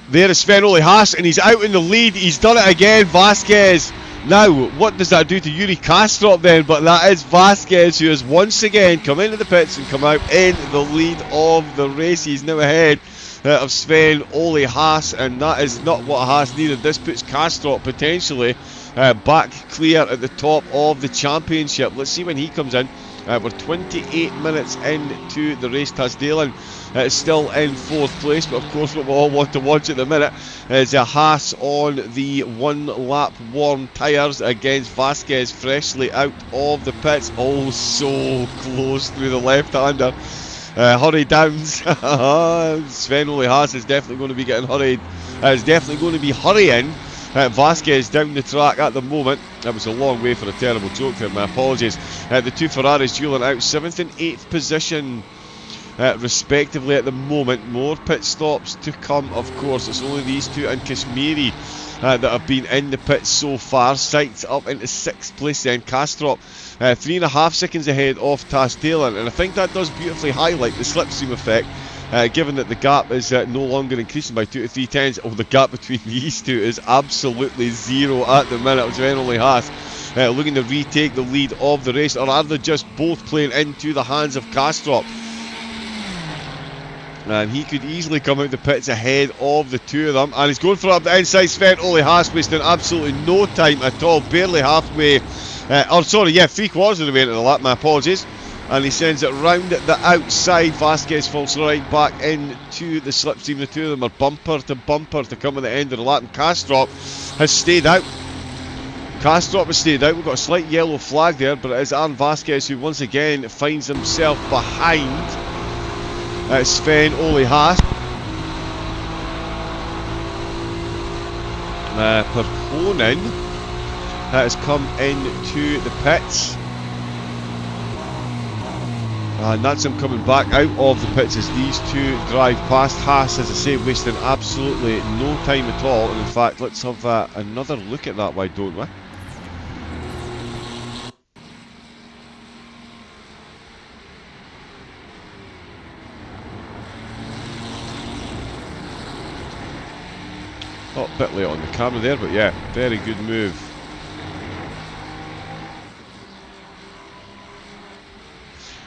There is Sven Ole Haas, and he's out in the lead. He's done it again, Vasquez. Now, what does that do to Yuri Kastrop then? But that is Vasquez who has once again come into the pits and come out in the lead of the race. He's now ahead of Sven Ole Haas, and that is not what Haas needed. This puts Kastrop potentially back clear at the top of the championship. Let's see when he comes in. We're 28 minutes into the race. Tasdalen is still in 4th place, but of course what we all want to watch at the minute is a Haas on the 1 lap warm tyres against Vasquez freshly out of the pits. Oh, so close through the left-hander. Hurry downs. Sven Ole Haas is definitely going to be getting hurried. Is definitely going to be hurrying Vasquez down the track at the moment. That was a long way for a terrible joke there, my apologies. The 2 Ferraris dueling out 7th and 8th position respectively at the moment. More pit stops to come, of course. It's only these 2 and Casimiri that have been in the pits so far. Sykes up into 6th place then. Kastrop 3.5 seconds ahead of Tasdalen, and I think that does beautifully highlight the slipstream effect. Given that the gap is no longer increasing by 2 to 3 tenths. Oh, the gap between these 2 is absolutely 0 at the minute. Sven Ole Haas looking to retake the lead of the race, or are they just both playing into the hands of Kastrop? And he could easily come out the pits ahead of the two of them. And he's going for up the inside. Sven Ole Haas wasting absolutely no time at all. Barely halfway. Three quarters of the way into the lap. My apologies. And he sends it round the outside. Vasquez falls right back into the slipstream. The two of them are bumper to come at the end of the lap. And Kastrup has stayed out. We've got a slight yellow flag there, but it is Aaron Vasquez who once again finds himself behind Sven Ole Haas. Perhonen has come into the pits. And that's him coming back out of the pits as these two drive past. Haas, as I say, wasting absolutely no time at all. And in fact, let's have another look at that, why don't we? Oh, a bit late on the camera there, but yeah, very good move.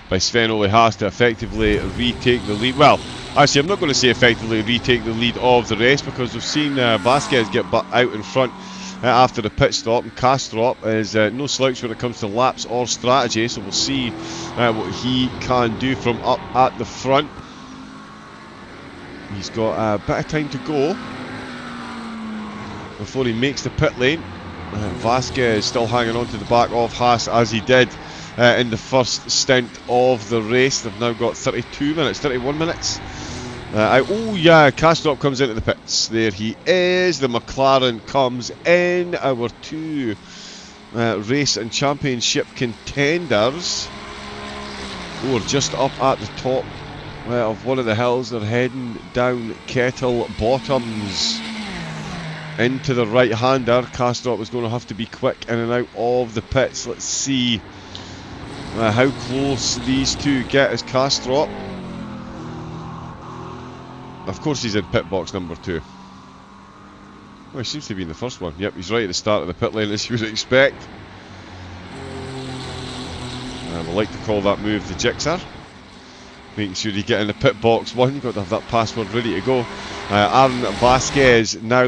By Sven Ole Haas to effectively retake the lead. Well, actually, I'm not going to say effectively retake the lead of the race, because we've seen Vasquez get out in front after the pit stop, and Kastrup is no slouch when it comes to laps or strategy, so we'll see what he can do from up at the front. He's got a bit of time to go before he makes the pit lane. Vasquez still hanging on to the back of Haas as he did in the first stint of the race. They've now got 31 minutes. Kastrup comes into the pits. There he is. The McLaren comes in. Our two race and championship contenders who are just up at the top of one of the hills. They're heading down Kettle Bottoms into the right-hander. Kastrup is going to have to be quick in and out of the pits. Let's see how close these two get as Kastrup. Of course he's in pit box number 2. Well, he seems to be in the first one. Yep, he's right at the start of the pit lane, as you would expect. We like to call that move the jigsaw. Making sure you get in the pit box 1, you've got to have that password ready to go. Aaron Vasquez now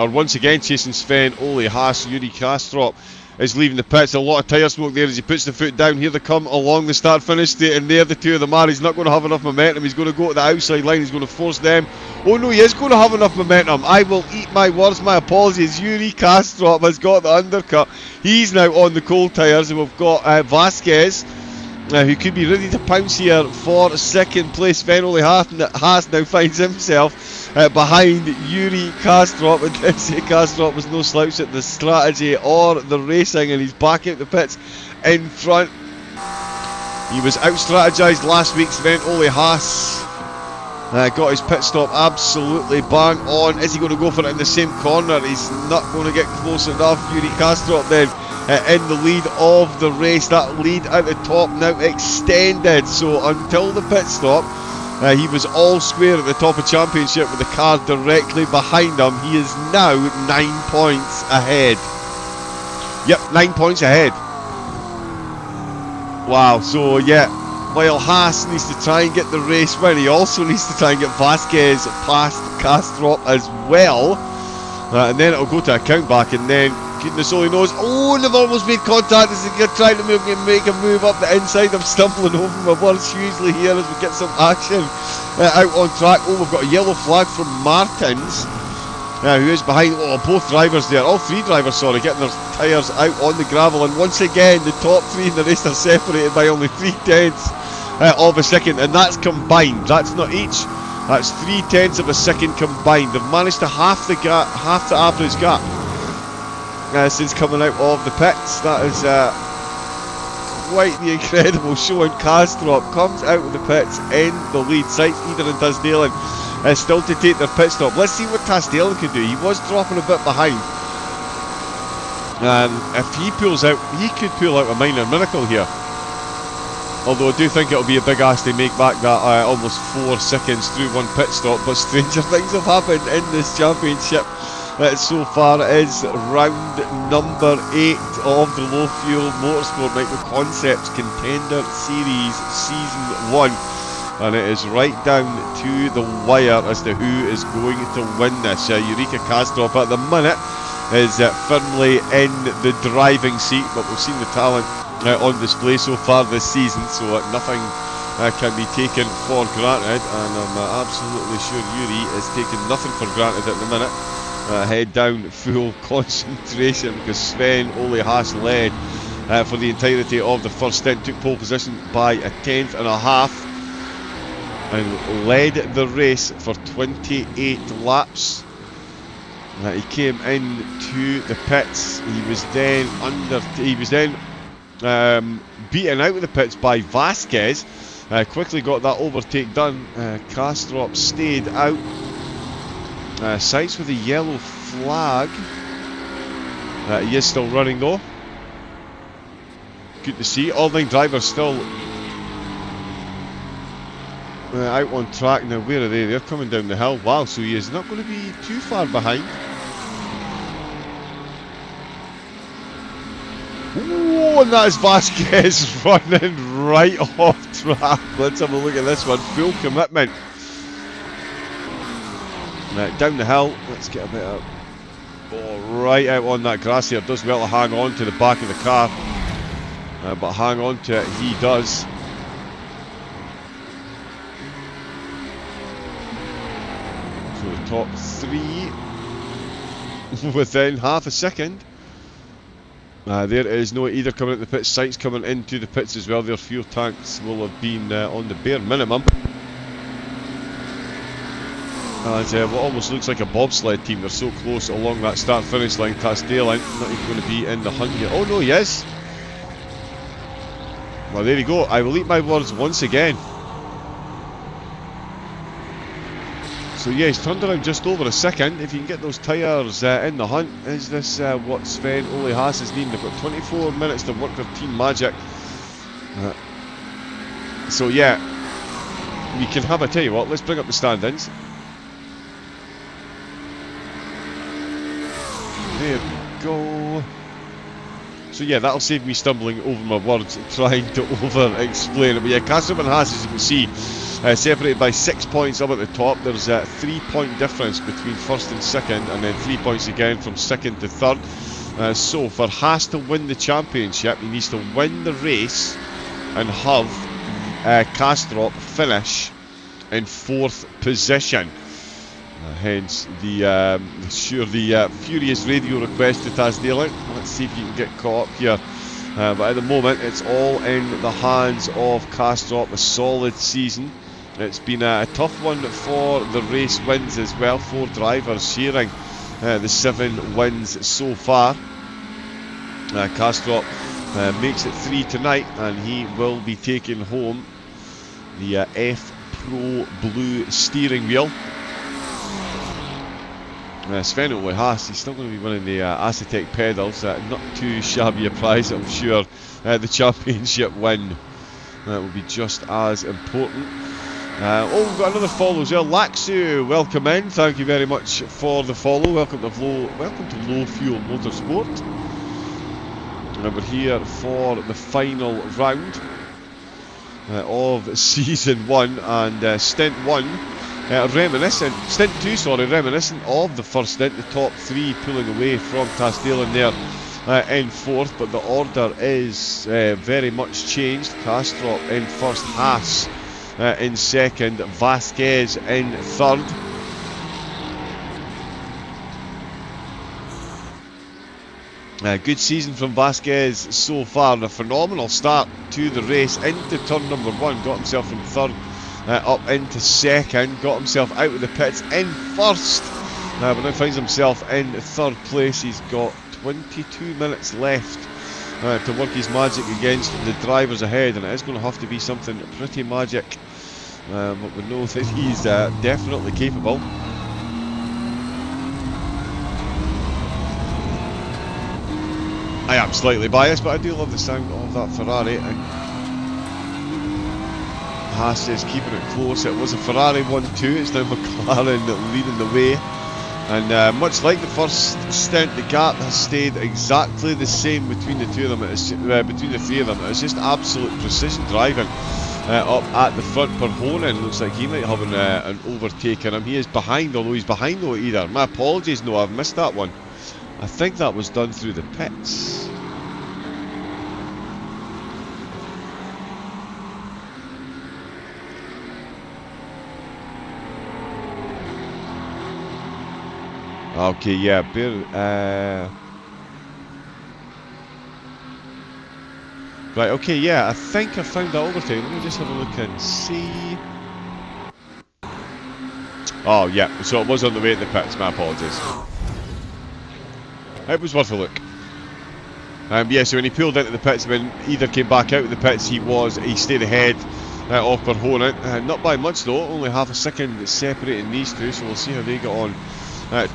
once again chasing Sven Ole Haas. Yuri Kastrup is leaving the pits. A lot of tyre smoke there as he puts the foot down. Here they come along the start-finish straight, and there the two of them are. He's not going to have enough momentum. He's going to go to the outside line. He's going to force them. Oh no, he is going to have enough momentum. I will eat my words. My apologies. Yuri Kastrup has got the undercut. He's now on the cold tyres, and we've got Vasquez, who could be ready to pounce here for second place. Sven Ole Haas now finds himself behind Yuri Kastrup, and Kastrup was no slouch at the strategy or the racing, and he's back out the pits in front. He was out-strategised last week. Sven Ole Haas got his pit stop absolutely bang on. Is he going to go for it in the same corner? He's not going to get close enough. Yuri Kastrup then in the lead of the race. That lead at the top now extended, so until the pit stop he was all square at the top of championship with the car directly behind him. He is now 9 points ahead. Yep, 9 points ahead. Wow, so yeah, while Haas needs to try and get the race win, he also needs to try and get Vasquez past Kastrup as well. And then it'll go to a count back, and then goodness only knows. Oh, they've almost made contact as they're trying to make a move up the inside. I'm stumbling over my words hugely here as we get some action out on track. Oh, we've got a yellow flag from Martins, who is behind. Oh, both drivers there, all three drivers, sorry, getting their tyres out on the gravel. And once again, the top three in the race are separated by only 3/10 of a second, and that's combined. That's not each. That's 3/10 of a second combined. They've managed to half the average gap since coming out of the pits. That is quite the incredible show, and Kastrup comes out of the pits in the lead. Sights Eder and Tasdalen still to take their pit stop. Let's see what Tasdalen can do. He was dropping a bit behind. If he pulls out, he could pull out a minor miracle here. Although I do think it'll be a big ask to make back that almost 4 seconds through one pit stop. But stranger things have happened in this championship so far. It is round number 8 of the Low Fuel Motorsport Nitro Concepts Contender Series Season 1. and it is right down to the wire as to who is going to win this. Eureka Kastrop at the minute is firmly in the driving seat, but we've seen the talent on display so far this season, so nothing can be taken for granted, and I'm absolutely sure Yuri is taking nothing for granted at the minute. Head down, full concentration, because Sven Ole Haas led for the entirety of the first stint, took pole position by a tenth and a half, and led the race for 28 laps. He came into the pits. He was then beaten out of the pits by Vasquez. Quickly got that overtake done. Kastrop stayed out. Sights with a yellow flag. He is still running though. Good to see. All 9 drivers still out on track now. Where are they? They're coming down the hill. Wow, so he is not going to be too far behind. Oh, and that is Vasquez running right off track. Let's have a look at this one. Full commitment. Down the hill. Let's get a bit of... Oh, right out on that grass here. Does well to hang on to the back of the car. But hang on to it, he does. So the top 3 within half a second. There is no either coming out the pits. Sainz coming into the pits as well. Their fuel tanks will have been on the bare minimum. And what almost looks like a bobsled team. They're so close along that start-finish line. Castellan not even going to be in the hunt here. Oh no, he is. Well, there you go. I will eat my words once again. So yeah, he's turned around just over a second. If you can get those tyres in the hunt, is this what Sven Ole Haas is needing? They've got 24 minutes to work their team magic. So yeah, we can have a tell you what, let's bring up the standings. There we go. So yeah, that'll save me stumbling over my words, trying to over-explain it. But yeah, Kastrop and Haas, as you can see, separated by 6 points up at the top. There's a 3-point difference between first and second, and then 3 points again from second to third. So for Haas to win the championship, he needs to win the race and have Kastrop finish in 4th position. Hence the furious radio request to Tasdale. Let's see if you can get caught up here. But at the moment, it's all in the hands of Kastrop. A solid season. It's been a tough one for the race wins as well. 4 drivers sharing the 7 wins so far. Kastrop makes it 3 tonight, and he will be taking home the F Pro Blue steering wheel. Sven Ole Haas, he's still going to be winning the Acetec pedals. Not too shabby a prize, I'm sure. The championship win will be just as important. Oh, we've got another follow as well. Laxu, welcome in. Thank you very much for the follow. Welcome to Low Fuel Motorsport. And we're here for the final round of Season 1 and Stint 1. Stint 2, reminiscent of the first stint. The top 3 pulling away from Tasdalen there in 4th, but the order is very much changed. Kastrop in first, Haas in 2nd, Vasquez in 3rd. Good season from Vasquez so far, and a phenomenal start to the race into turn number 1, got himself from 3rd. Up into 2nd, got himself out of the pits in 1st, but now finds himself in 3rd place. He's got 22 minutes left to work his magic against the drivers ahead, and it is going to have to be something pretty magic, but we know that he's definitely capable. I am slightly biased, but I do love the sound of that Ferrari. Haas is keeping it close. It was a Ferrari 1-2, it's now McLaren leading the way. And much like the first stint, the gap has stayed exactly the same between the two of them. Between the 3 of them. It's just absolute precision driving up at the front. Perhonen looks like he might have an overtake on him. He is behind, although he's behind no either. My apologies, no, I've missed that one. I think that was done through the pits. Okay, yeah, right, okay, yeah, I think I found that overtake. Let me just have a look and see. Oh, yeah, so it was on the way to the pits, my apologies. It was worth a look. Yeah, so when he pulled into the pits, when either came back out of the pits, he stayed ahead of Perhonen. Not by much though, only half a second separating these two, so we'll see how they get on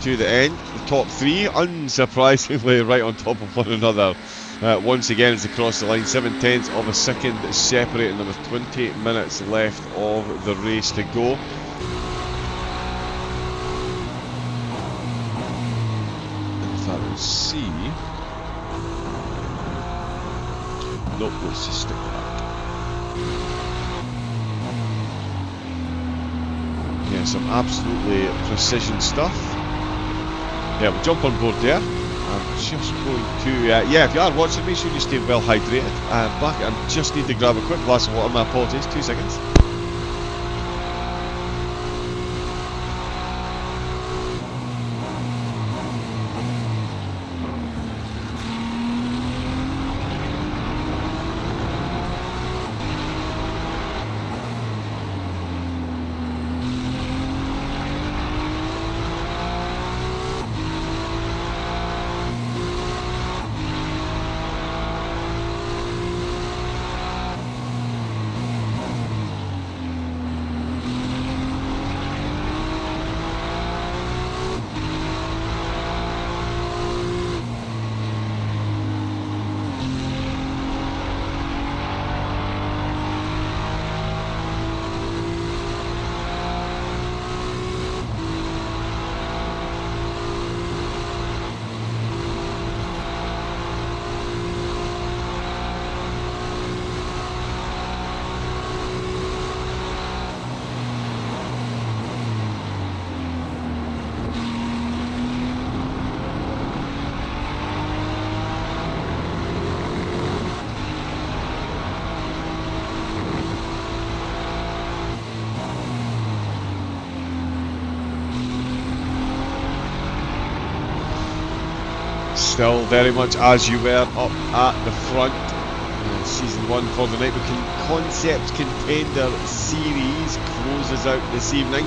to the end. The top three, unsurprisingly, right on top of one another. Once again, as they cross the line, 7/10 of a second separating them with 20 minutes left of the race to go. And if I will see, nope, let's just stick back. Yeah, some absolutely precision stuff. Yeah, we'll jump on board there. I'm just going to, yeah, if you are watching, make sure you stay well hydrated. I just need to grab a quick glass of water, my apologies, 2 seconds. Still very much as you were up at the front. Season 1 for the Nitro Concepts Contender Series closes out this evening.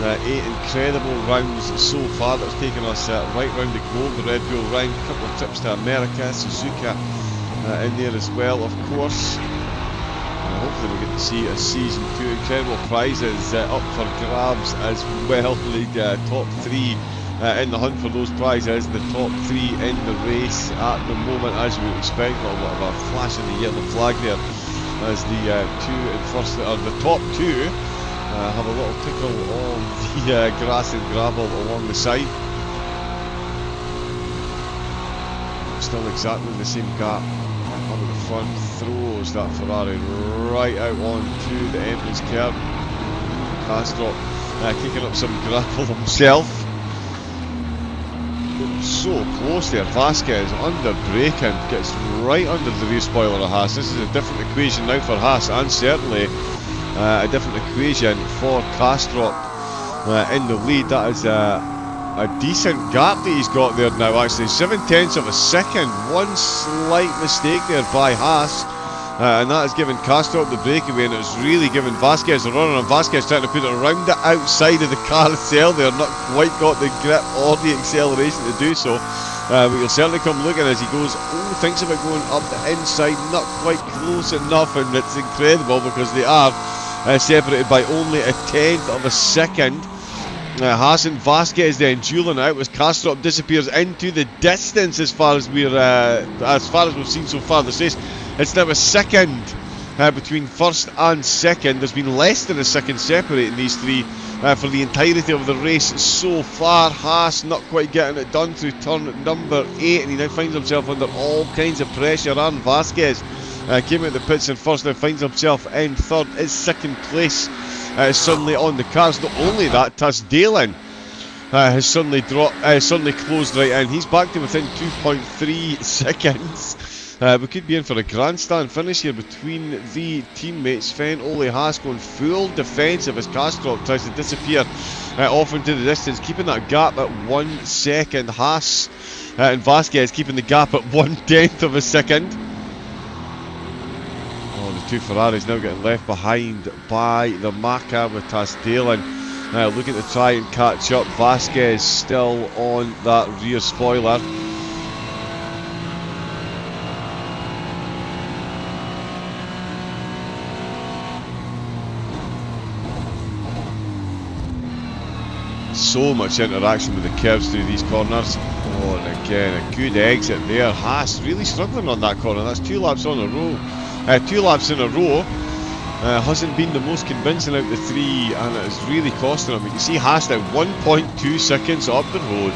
8 incredible rounds so far. That's taken us right round the globe, the Red Bull round, a couple of trips to America, Suzuka in there as well, of course. Hopefully we'll get to see a Season 2. Incredible prizes up for grabs as well. The top 3 in the hunt for those prizes, the top 3 in the race at the moment, as you would expect. A lot of a flash in the yellow flag there as the the top 2 have a little tickle of the grass and gravel along the side. Still exactly the same gap up at the front. Throws that Ferrari right out onto the entrance curb. Castro kicking up some gravel himself. So close there. Vasquez under braking, gets right under the rear spoiler of Haas. This is a different equation now for Haas, and certainly a different equation for Kastrup in the lead. That is a decent gap that he's got there now, actually. 7/10 of a second. One slight mistake there by Haas, and that has given Kastrup the breakaway, and it's really given Vasquez a run, and Vasquez trying to put it around the outside of the car itself there, not quite got the grip or the acceleration to do so. But you'll certainly come looking as he goes, thinks about going up the inside, not quite close enough, and it's incredible because they are separated by only 1/10 of a second. Haas and Vasquez then dueling out as Kastrup disappears into the distance as far as we've seen so far this race. It's now a second between first and second. There's been less than a second separating these three for the entirety of the race so far. Haas not quite getting it done through turn number 8, and he now finds himself under all kinds of pressure. And Vasquez Came out the pits in first, now finds himself in third. Is second place suddenly on the cards. Not only that, Tasdalen has suddenly closed right in. He's back to within 2.3 seconds. We could be in for a grandstand finish here between the teammates. Sven Ole Haas going full defensive as Kastrup tries to disappear off into the distance, keeping that gap at 1 second. Haas and Vasquez keeping the gap at 1/10 of a second. Oh, the two Ferraris now getting left behind by the Maka with Tasdalen looking to try and catch up. Vasquez still on that rear spoiler. So much interaction with the curves through these corners. Oh, and again a good exit there. Haas really struggling on that corner. That's 2 laps on a row. 2 laps in a row. Hasn't been the most convincing out of the 3, and it is really costing him. You can see Haas now 1.2 seconds up the road.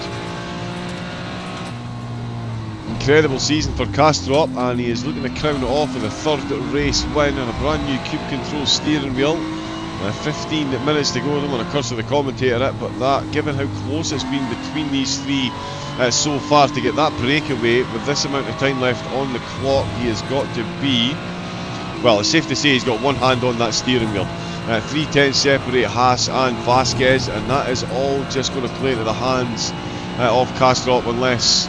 Incredible season for Kastrup, and he is looking to crown it off with a 3rd race win and a brand new Cube Control steering wheel. 15 minutes to go. I don't want to curse to the commentator it, but that, given how close it's been between these 3 so far, to get that breakaway with this amount of time left on the clock, he has got to be, well, it's safe to say he's got one hand on that steering wheel. 3/10 separate Haas and Vasquez, and that is all just going to play into the hands of Kastrup unless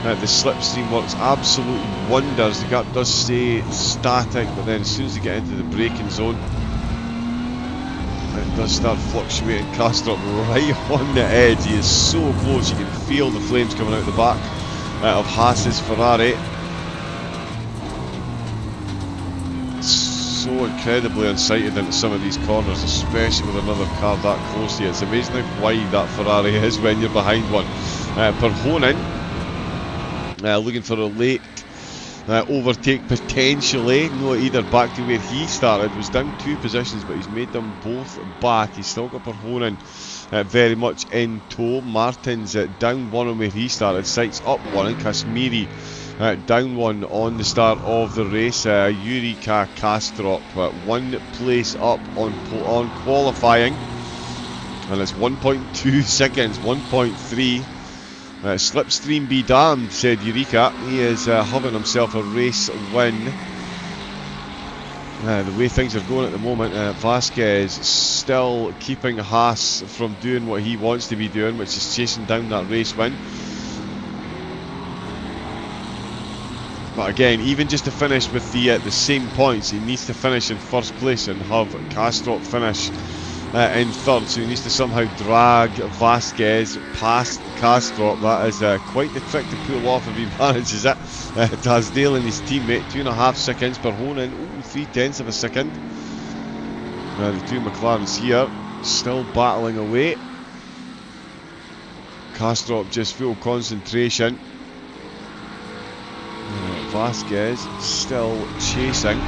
the slipstream works absolute wonders. The gap does stay static, but then as soon as they get into the braking zone, it does start fluctuating. Kastrup right on the edge. He is so close. You can feel the flames coming out the back of Haas's Ferrari. So incredibly unsighted into some of these corners, especially with another car that close to you. It's amazing how wide that Ferrari is when you're behind one. Perhonen looking for a late overtake potentially. No, either back to where he started. Was down 2 positions, but he's made them both back. He's still got Perhonen very much in tow. Martin's down 1 on where he started. Sights up 1, and Kashmiri down 1 on the start of the race. Eureka Kastrup 1 place up on qualifying, and it's 1.2 seconds, 1.3. Slipstream be damned, said Eureka. He is having himself a race win. The way things are going at the moment, Vasquez still keeping Haas from doing what he wants to be doing, which is chasing down that race win. But again, even just to finish with the same points, he needs to finish in first place and have Kastrup finish in third. So he needs to somehow drag Vasquez past Kastrup. That is quite the trick to pull off if he manages it. Tasdale and his teammate, 2.5 seconds. Perhonen, 3/10 of a second. The 2 McLarens here, still battling away. Kastrup just full concentration. Vasquez still chasing.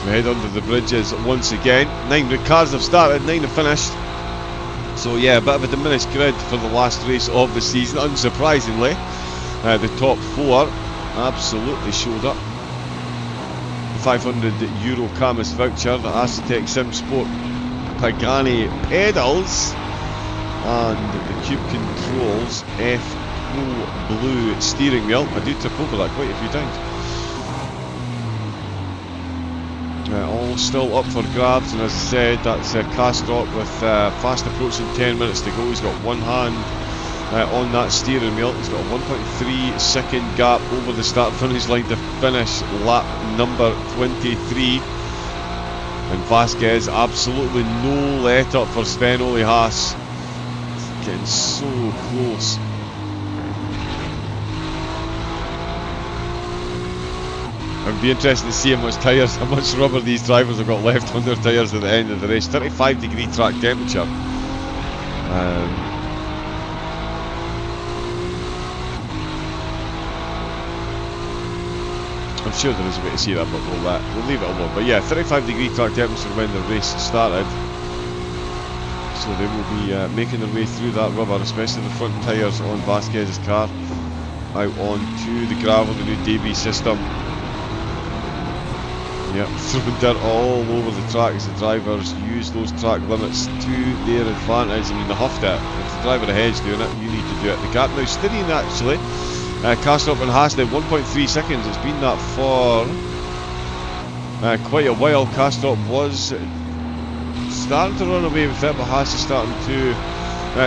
We head under the bridges once again. 9 cars have started, 9 have finished. So yeah, a bit of a diminished grid for the last race of the season, unsurprisingly. The top 4 absolutely showed up. The €500 Camus voucher, the Acitec Sim Sport Pagani pedals, and the Cube Controls F-Pro Blue steering wheel. I do trip over that quite a few times. All still up for grabs, and as I said, that's Kastrup with fast approaching 10 minutes to go. He's got one hand on that steering wheel. He's got a 1.3 second gap over the start finish line to finish lap number 23. And Vasquez, absolutely no let up for Sven Ole Haas. Getting so close. It'd be interesting to see how much tyres, how much rubber these drivers have got left on their tyres at the end of the race. 35-degree track temperature. I'm sure there is a way to see that, but we'll leave it alone. But yeah, 35-degree track temperature when the race started. So they will be making their way through that rubber, especially the front tyres on Vasquez's car. out onto the gravel, the new DB system. Yep, throwing dirt all over the track as the drivers use those track limits to their advantage. I mean, they huffed it. If the driver ahead's doing it, you need to do it. The gap now steadying actually. Kastrop and Haas now 1.3 seconds. It's been that for quite a while. Kastrop was starting to run away with it, but Haas is starting to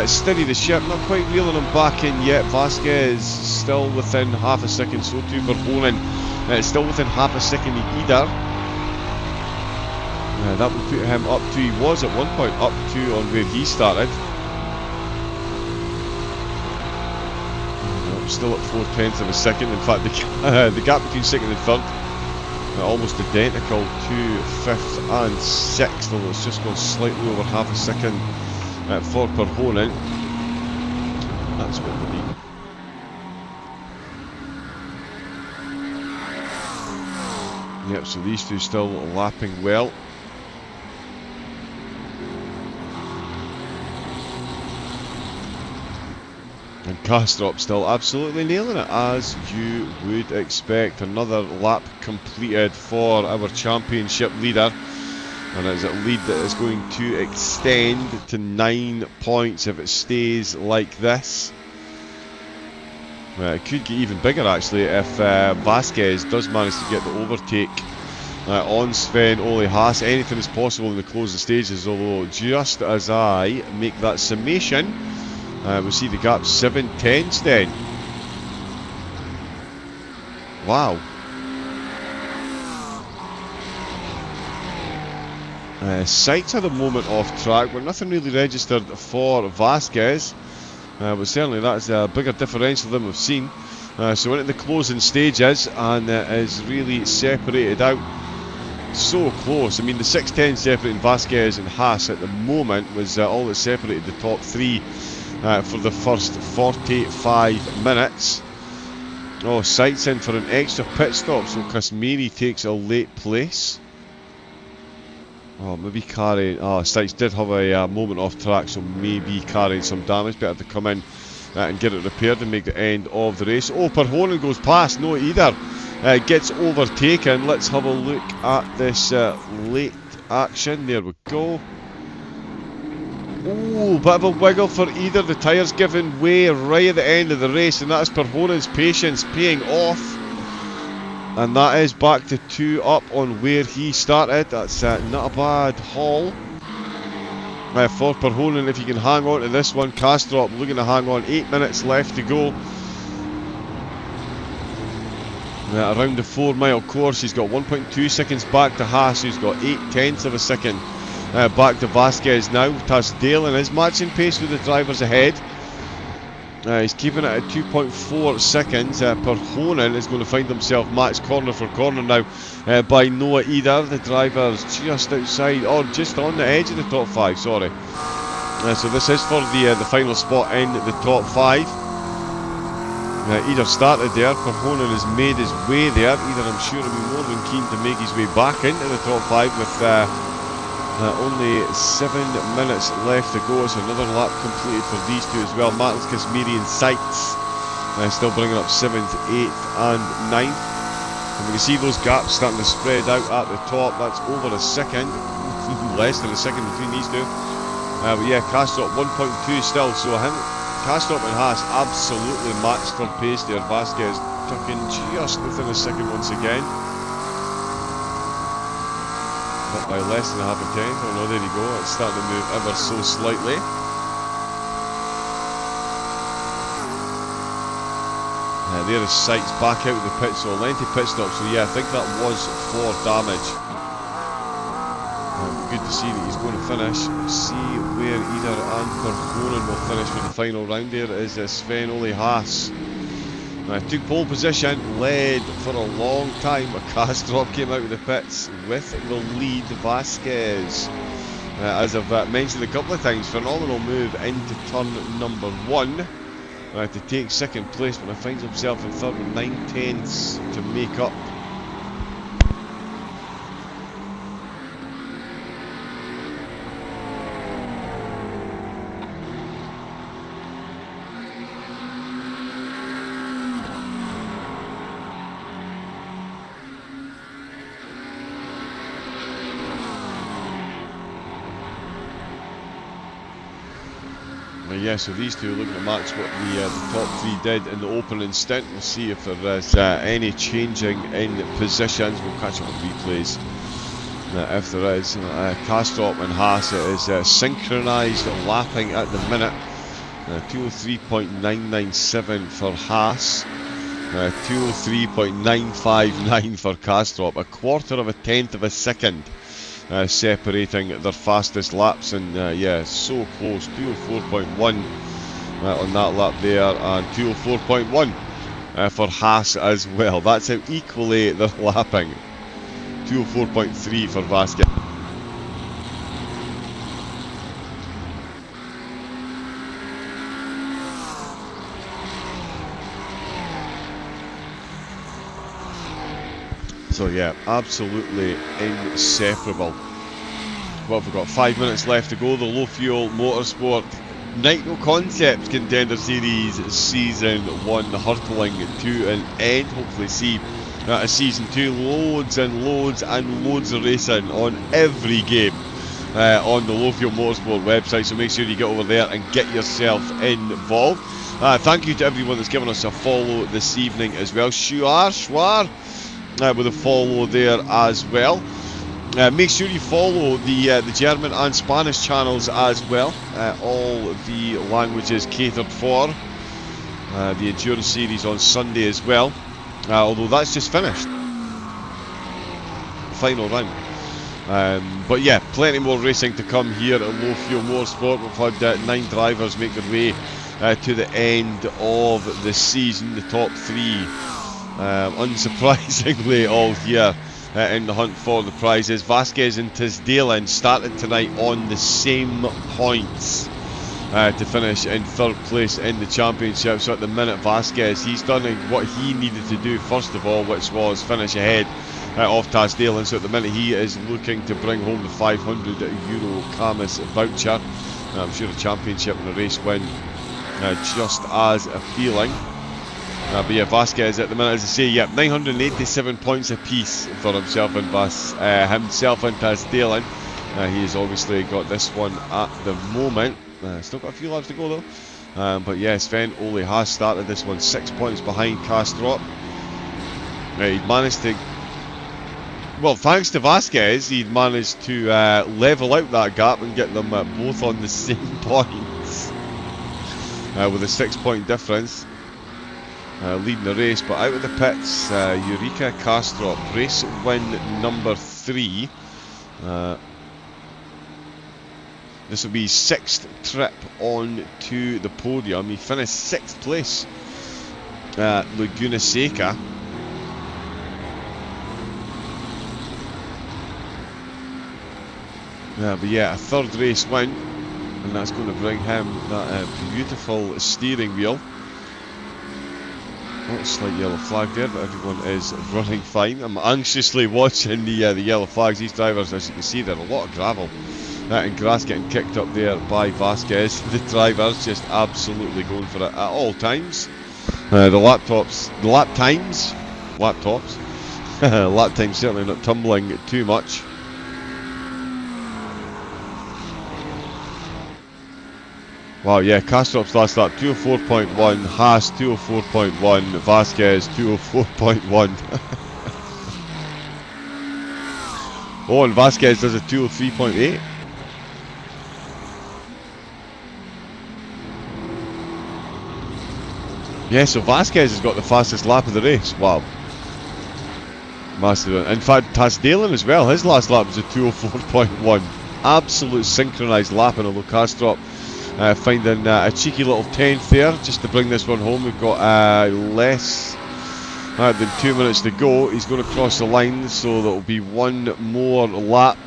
steady the ship. Not quite reeling him back in yet. Vasquez still within half a second, so too Verhoeven. Still within half a second either. That would put him up to, he was at one point up to on where he started. Still at 4/10 of a second. In fact, the gap between second and third almost identical to fifth and sixth, although it's just gone slightly over half a second for Verhoeven. That's what we need. Yep, so these two still lapping well. And Kastrop still absolutely nailing it, as you would expect. Another lap completed for our championship leader. And it's a lead that is going to extend to 9 points if it stays like this. It could get even bigger actually if Vasquez does manage to get the overtake on Sven Ole Haas. Anything is possible in the closing stages, although just as I make that summation, we see the gap 7/10 then. Wow. Sykes had a moment off track, but nothing really registered for Vasquez. But certainly that's a bigger differential than we've seen. So into the closing stages, and it is really separated out. So close. I mean, the 6:10 separating Vasquez and Haas at the moment was all that separated the top three for the first 45 minutes. Oh, Sykes in for an extra pit stop, so Kasmiri takes a late place. Oh, maybe carrying. Oh, Sykes did have a moment off track, so maybe carrying some damage. Better to come in and get it repaired and make the end of the race. Oh, Verhoeven goes past. No, either. Gets overtaken. Let's have a look at this late action. There we go. Oh, bit of a wiggle for either. The tyres giving way right at the end of the race, and that is Verhoeven's patience paying off. And that is back to 2 up on where he started. That's not a bad haul for Verhoeven if he can hang on to this one. Kastrop looking to hang on. 8 minutes left to go. Around the 4 mile course, he's got 1.2 seconds back to Haas, who's got 8/10 of a second back to Vasquez now. Tasdalen is matching pace with the drivers ahead. He's keeping it at 2.4 seconds. Verhoeven is going to find himself matched corner for corner now by Noah Eder. The driver's just outside, or just on the edge of the top 5, sorry. So this is for the final spot in the top 5. Eder started there. Verhoeven has made his way there. Eder, I'm sure, will be more than keen to make his way back into the top 5 with only 7 minutes left to go. So another lap completed for these two as well. Martins, Kasmiri and Sykes still bringing up 7th, 8th and 9th. And we can see those gaps starting to spread out at the top. That's over a second. Less than a second between these two. But yeah, Kastrop 1.2 still. So Kastrop and Haas absolutely matched for pace there. Vasquez tucking just within a second once again. But by less than half a tenth. Oh no, there you go. It's starting to move ever so slightly. There is Sykes back out of the pit, so a lengthy pit stop. So yeah, I think that was for damage. Good to see that he's going to finish. See where Eder and Verhoeven will finish for the final round. There is Sven Ole Haas. Took pole position, led for a long time, but Kastrop came out of the pits with the lead. Vasquez, as I've mentioned a couple of times, phenomenal move into turn number 1 to take second place, but he finds himself in third with 9/10 to make up. Yeah, so these two are looking to match what the top three did in the opening stint. We'll see if there is any changing in positions. We'll catch up on replays if there is. Kastrup and Haas is synchronised lapping at the minute. 203.997 for Haas. 203.959 for Kastrup. A quarter of a tenth of a second separating their fastest laps, and yeah, so close. 204.1 on that lap there, and 204.1 for Haas as well. That's how equally they're lapping. 204.3 for Vasquez. So yeah, absolutely inseparable. What have we got? 5 minutes left to go. The Low Fuel Motorsport Nitro Concepts Contender Series Season 1 hurtling to an end. Hopefully see a Season 2. Loads and loads and loads of racing on every game on the Low Fuel Motorsport website. So make sure you get over there and get yourself involved. Thank you to everyone that's given us a follow this evening as well. Schwar. With a follow there as well. Make sure you follow the German and Spanish channels as well. All the languages catered for. The Endurance Series on Sunday as well. Although that's just finished. Final round. But yeah, plenty more racing to come here at Low Fuel Motorsport. We've had 9 drivers make their way to the end of the season. The top 3. Unsurprisingly, all here in the hunt for the prizes. Vasquez and Tisdalen started tonight on the same points to finish in 3rd place in the championship. So at the minute, Vasquez, he's done what he needed to do first of all, which was finish ahead of Tisdalen. So at the minute, he is looking to bring home the €500 Camus voucher. I'm sure the championship and the race win just as appealing. But yeah, Vasquez at the minute, as I say, yeah, 987 points apiece for himself and Tisdalen. He's obviously got this one at the moment. Still got a few laps to go though. But yeah, Sven Ole has started this one 6 points behind Kastrup. He managed to, well, thanks to Vasquez, he managed to level out that gap and get them both on the same points with a 6 point difference. Leading the race, but out of the pits, Eureka Kastrup, race win number 3. This will be 6th trip on to the podium. He finished 6th place at Laguna Seca. But yeah, a 3rd race win, and that's going to bring him that beautiful steering wheel. Oh, slight yellow flag there, but everyone is running fine. I'm anxiously watching the yellow flags. These drivers, as you can see, there's a lot of gravel and grass getting kicked up there by Vasquez. The drivers just absolutely going for it at all times. The lap times certainly not tumbling too much. Wow, yeah, Kastrup's last lap 204.1, Haas 204.1, Vasquez 204.1. Oh, and Vasquez does a 203.8. Yeah, so Vasquez has got the fastest lap of the race. Wow. Massive. In fact, Tisdalen as well, his last lap was a 204.1. Absolute synchronised lap, and although Kastrup finding a cheeky little 10th there just to bring this one home. We've got less than 2 minutes to go. He's going to cross the line, so there will be one more lap.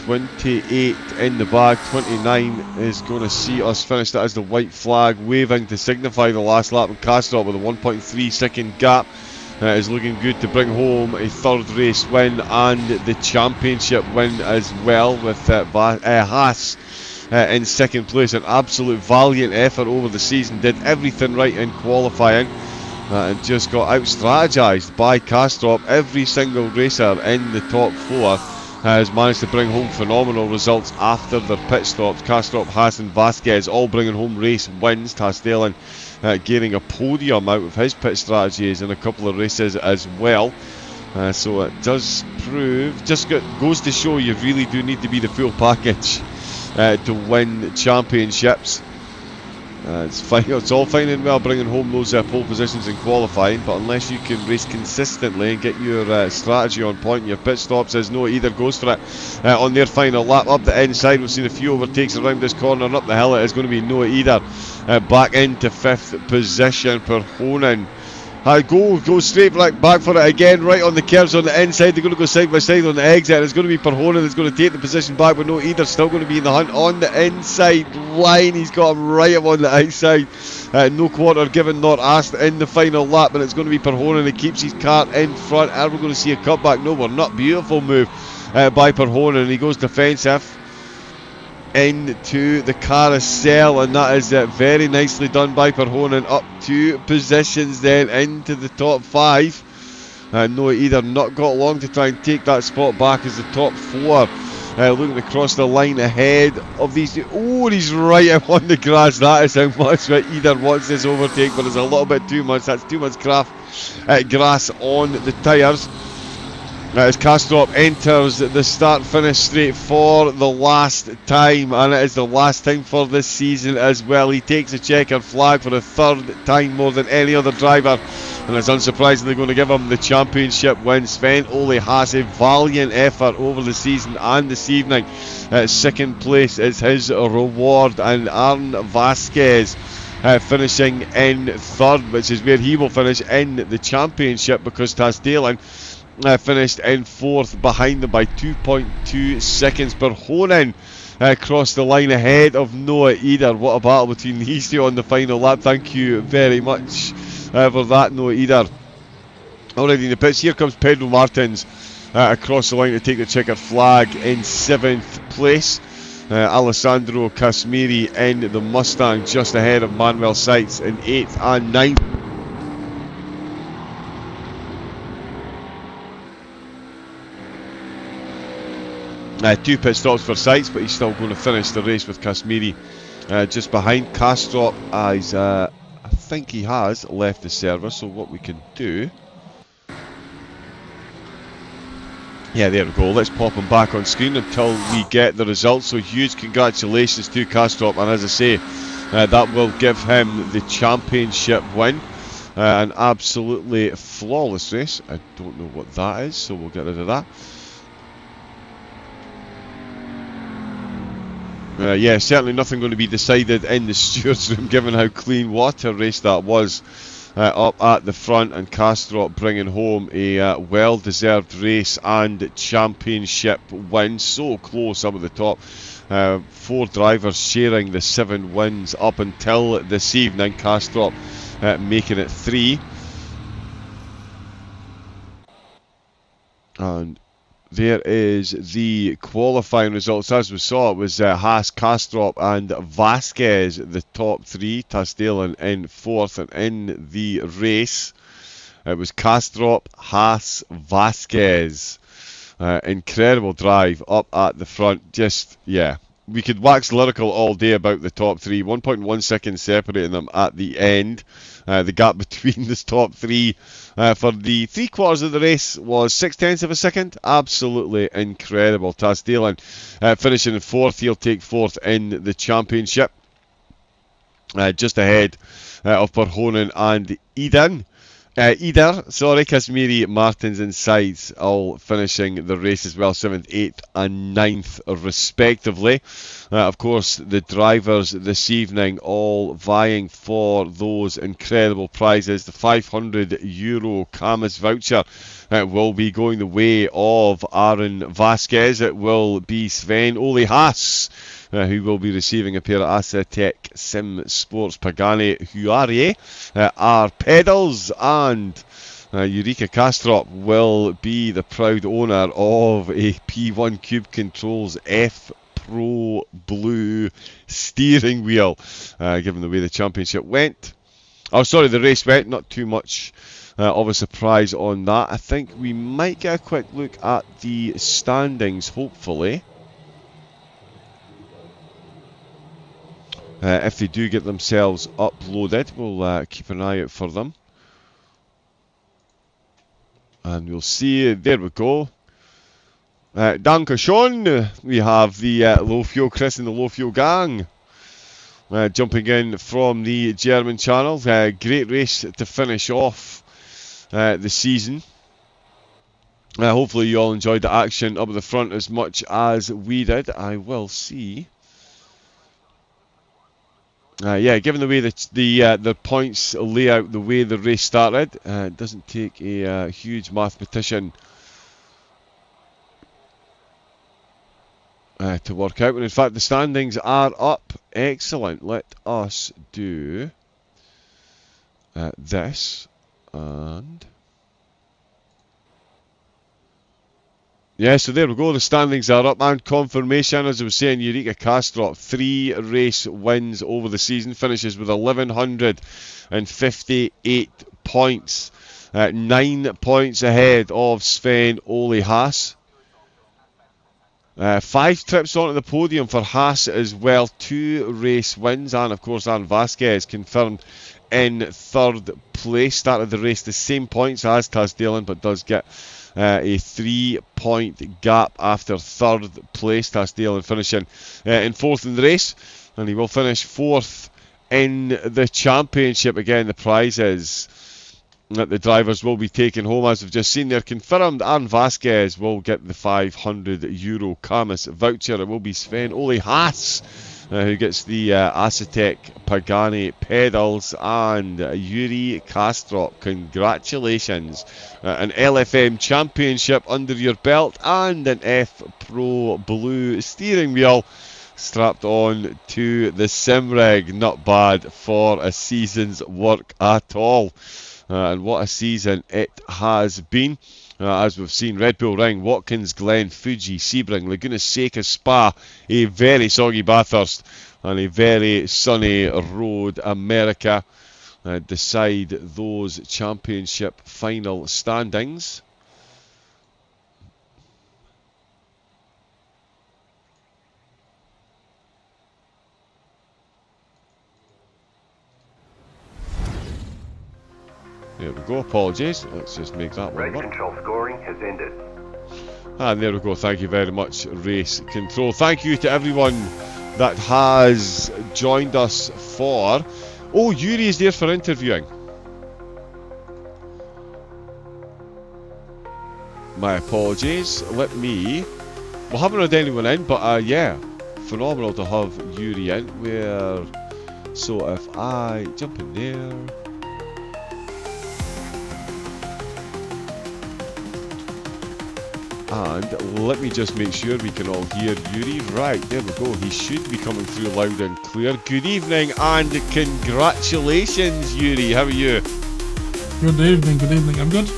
28 in the bag, 29 is going to see us finish. That is the white flag waving to signify the last lap, and Kastrup with a 1.3 second gap is looking good to bring home a 3rd race win and the championship win as well, with Haas in 2nd place. An absolute valiant effort over the season, did everything right in qualifying and just got out strategized by Kastrup. Every single racer in the top 4 has managed to bring home phenomenal results after their pit stops. Kastrop, Haas and Vasquez all bringing home race wins. Castellan gaining a podium out of his pit strategies in a couple of races as well. So it does prove, goes to show you really do need to be the full package to win championships. It's fine. It's all fine and well bringing home those pole positions in qualifying, but unless you can race consistently and get your strategy on point, your pit stops, as Noah either goes for it on their final lap up the inside. We've seen a few overtakes around this corner and up the hill. It is going to be Noah either back into 5th position. Perhonen go straight back for it again, right on the curves on the inside. They're going to go side by side on the exit. It's going to be Perhonen that's going to take the position back, but no, either still going to be in the hunt on the inside line. He's got him right up on the outside. No quarter given nor asked in the final lap, and it's going to be Perhonen that keeps his car in front. Are we going to see a cutback? No, we're not. Beautiful move by Perhonen. He goes defensive into the carousel, and that is very nicely done by Perhonen. Up 2 positions then into the top 5. No, either not got long to try and take that spot back as the top 4. Looking across the line ahead of these two. Oh, he's right up on the grass. That is how much either wants this overtake, but it's a little bit too much. That's too much grass on the tyres. As Kastrop enters the start-finish straight for the last time, and it is the last time for this season as well. He takes a checkered flag for the 3rd time more than any other driver, and it's unsurprisingly going to give him the championship win. Sven Ole Haas, a valiant effort over the season and this evening. 2nd place is his reward, and Arn Vasquez finishing in 3rd, which is where he will finish in the championship, because Tasdalen finished in 4th behind them by 2.2 seconds. Perhonen crossed the line ahead of Noah Eder. What a battle between these two on the final lap. Thank you very much for that, Noah Eder. Already in the pits, here comes Pedro Martins across the line to take the checkered flag in 7th place. Alessandro Casmiri in the Mustang just ahead of Manuel Seitz in 8th and 9th. 2 pit stops for Seitz, but he's still going to finish the race with Casmiri just behind. Kastrop, I think he has left the service, so what we can do... Yeah, there we go. Let's pop him back on screen until we get the results. So huge congratulations to Kastrop, and as I say, that will give him the championship win. An absolutely flawless race. I don't know what that is, so we'll get rid of that. Yeah, certainly nothing going to be decided in the stewards room given how clean what a race that was up at the front, and Kastrop bringing home a well-deserved race and championship win. So close up at the top. 4 drivers sharing the 7 wins up until this evening. Kastrop making it 3. And there is the qualifying results. As we saw, it was Haas, Kastrop and Vasquez, the top 3. Tasdalen in 4th, and in the race it was Kastrop, Haas, Vasquez. Incredible drive up at the front. Just, yeah, we could wax lyrical all day about the top 3. 1.1 seconds separating them at the end. The gap between the top 3 for the 3/4 of the race was 0.6 of a second. Absolutely incredible. Tasdalen finishing in 4th. He'll take 4th in the championship. Just ahead of Perhonen and Casmiri, Martins and Seitz all finishing the race as well, 7th, 8th and 9th respectively. Of course, the drivers this evening all vying for those incredible prizes. The €500 Camus voucher will be going the way of Aaron Vasquez. It will be Sven Ole Haas who will be receiving a pair of Asetec Sim Sports Pagani Huarie R pedals, and Eureka Kastrop will be the proud owner of a P1 Cube Controls F Pro Blue steering wheel, given the way the championship went. Oh, sorry, the race went. Not too much of a surprise on that. I think we might get a quick look at the standings, hopefully. If they do get themselves uploaded, we'll keep an eye out for them. And we'll see, there we go. Danke schön. We have the Low Fuel Chris and the Low Fuel Gang jumping in from the German channel. Great race to finish off the season. Hopefully you all enjoyed the action up at the front as much as we did. I will see. Yeah, given the way that the points layout, the way the race started, it doesn't take a huge mathematician to work out. And in fact, the standings are up. Excellent. Let us do this. And yeah, so there we go. The standings are up, and confirmation, as I was saying, Eureka Kastrop, 3 race wins over the season, finishes with 1,158 points, 9 points ahead of Sven Ole Haas. 5 trips onto the podium for Haas as well, 2 race wins, and of course Aaron Vasquez confirmed in 3rd place. Started the race the same points as Taz Dillon, but does get a 3-point gap after 3rd place. Taz Dillon finishing in 4th in the race, and he will finish 4th in the championship. Again, the prizes that the drivers will be taking home, as we've just seen, they're confirmed. Aaron Vasquez will get the €500 Camus voucher. It will be Sven Ole Haas who gets the Acetec Pagani pedals, and Yuri Kastrop, congratulations. An LFM championship under your belt and an F Pro Blue steering wheel strapped on to the sim rig. Not bad for a season's work at all. And what a season it has been. As we've seen, Red Bull Ring, Watkins Glen, Fuji, Sebring, Laguna Seca, Spa, a very soggy Bathurst, and a very sunny Road America decide those championship final standings. There we go, apologies. Let's just make that one work. Race control scoring has ended. And there we go, thank you very much, Race Control. Thank you to everyone that has joined us for... Oh, Yuri is there for interviewing. My apologies. Let me... We haven't had anyone in, but yeah, phenomenal to have Yuri in. Where... So if I jump in there... And let me just make sure we can all hear Yuri. Right, there we go. He should be coming through loud and clear. Good evening and congratulations, Yuri. How are you? Good evening. I'm good.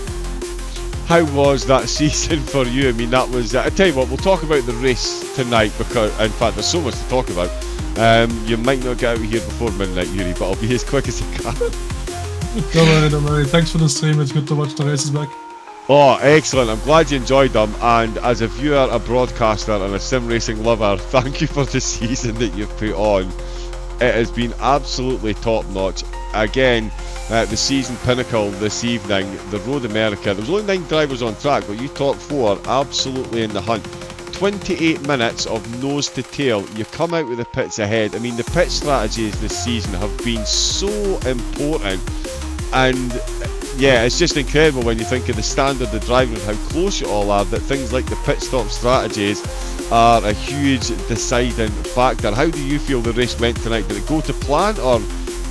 How was that season for you? I mean, that was... I tell you what, we'll talk about the race tonight because, in fact, there's so much to talk about. You might not get out of here before midnight, Yuri, but I'll be as quick as I can. Don't worry. Thanks for the stream. It's good to watch the races back. Oh, excellent. I'm glad you enjoyed them, and as a viewer, a broadcaster and a sim racing lover, thank you for the season that you've put on. It has been absolutely top notch. Again, the season pinnacle this evening, the Road America. There was only 9 drivers on track, but you top 4 absolutely in the hunt. 28 minutes of nose to tail. You come out with the pits ahead. I mean, the pit strategies this season have been so important, and yeah, it's just incredible when you think of the standard of driving and how close you all are, that things like the pit stop strategies are a huge deciding factor. How do you feel the race went tonight? Did it go to plan, or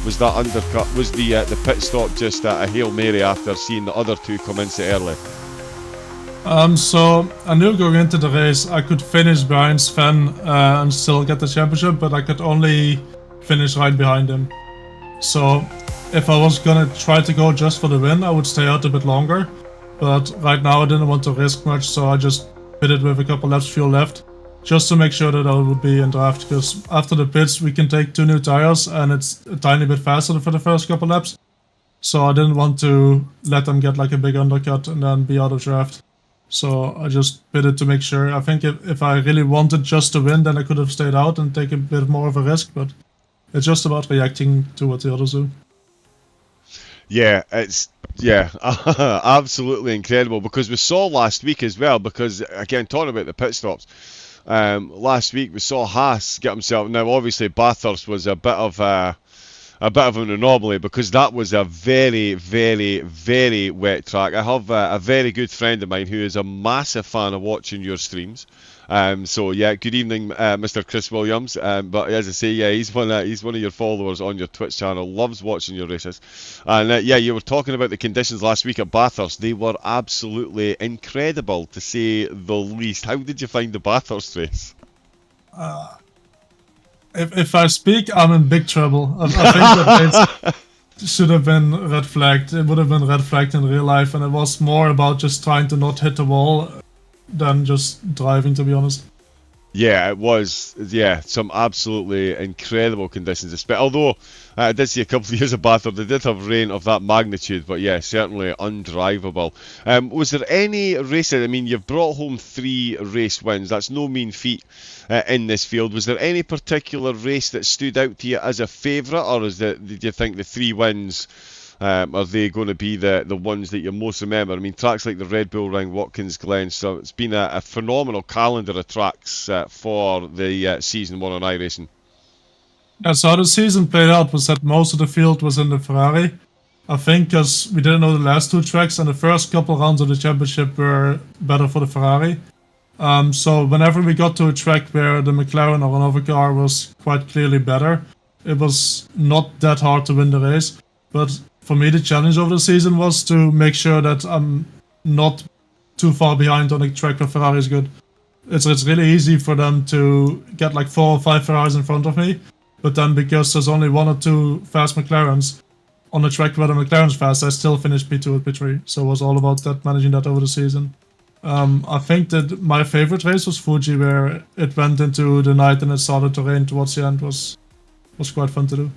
was that undercut? Was the pit stop just a Hail Mary after seeing the other 2 come in so early? So I knew going into the race I could finish behind Sven and still get the championship, but I could only finish right behind him. So if I was gonna try to go just for the win, I would stay out a bit longer. But right now I didn't want to risk much, so I just pitted with a couple laps fuel left, just to make sure that I would be in draft, because after the pits we can take 2 new tires and it's a tiny bit faster for the first couple laps. So I didn't want to let them get like a big undercut and then be out of draft. So I just bid it to make sure. I think if I really wanted just to win, then I could have stayed out and taken a bit more of a risk, but it's just about reacting to what the others do. Yeah, it's absolutely incredible, because we saw last week as well, because again, talking about the pit stops, last week we saw Haas get himself, now obviously Bathurst was a bit of an anomaly, because that was a very, very, very wet track. I have a very good friend of mine who is a massive fan of watching your streams. So yeah, good evening, Mr. Chris Williams. But as I say, yeah, he's one of your followers on your Twitch channel. Loves watching your races. And yeah, you were talking about the conditions last week at Bathurst. They were absolutely incredible, to say the least. How did you find the Bathurst race? If I speak, I'm in big trouble. I think that it should have been red flagged. It would have been red flagged in real life, and it was more about just trying to not hit the wall than just driving, to be honest. Yeah, it was. Yeah, some absolutely incredible conditions. Although I did see a couple of years of Bathurst, they did have rain of that magnitude, but yeah, certainly undrivable. Was there any races? I mean, you've brought home 3 race wins. That's no mean feat in this field. Was there any particular race that stood out to you as a favourite, or did you think the 3 wins? Are they going to be the ones that you most remember? I mean, tracks like the Red Bull Ring, Watkins Glen, so it's been a phenomenal calendar of tracks for the season 1 on iRacing. Yeah, so how the season played out was that most of the field was in the Ferrari. I think because we didn't know the last 2 tracks, and the first couple rounds of the championship were better for the Ferrari. So whenever we got to a track where the McLaren or another car was quite clearly better, it was not that hard to win the race. But for me, the challenge of the season was to make sure that I'm not too far behind on a track where Ferrari is good. It's really easy for them to get like 4 or 5 Ferraris in front of me, but then because there's only 1 or 2 fast McLarens on a track where the McLaren's fast, I still finished P2 at P3. So it was all about that, managing that over the season. I think that my favorite race was Fuji, where it went into the night and it started to rain towards the end. Was quite fun to do.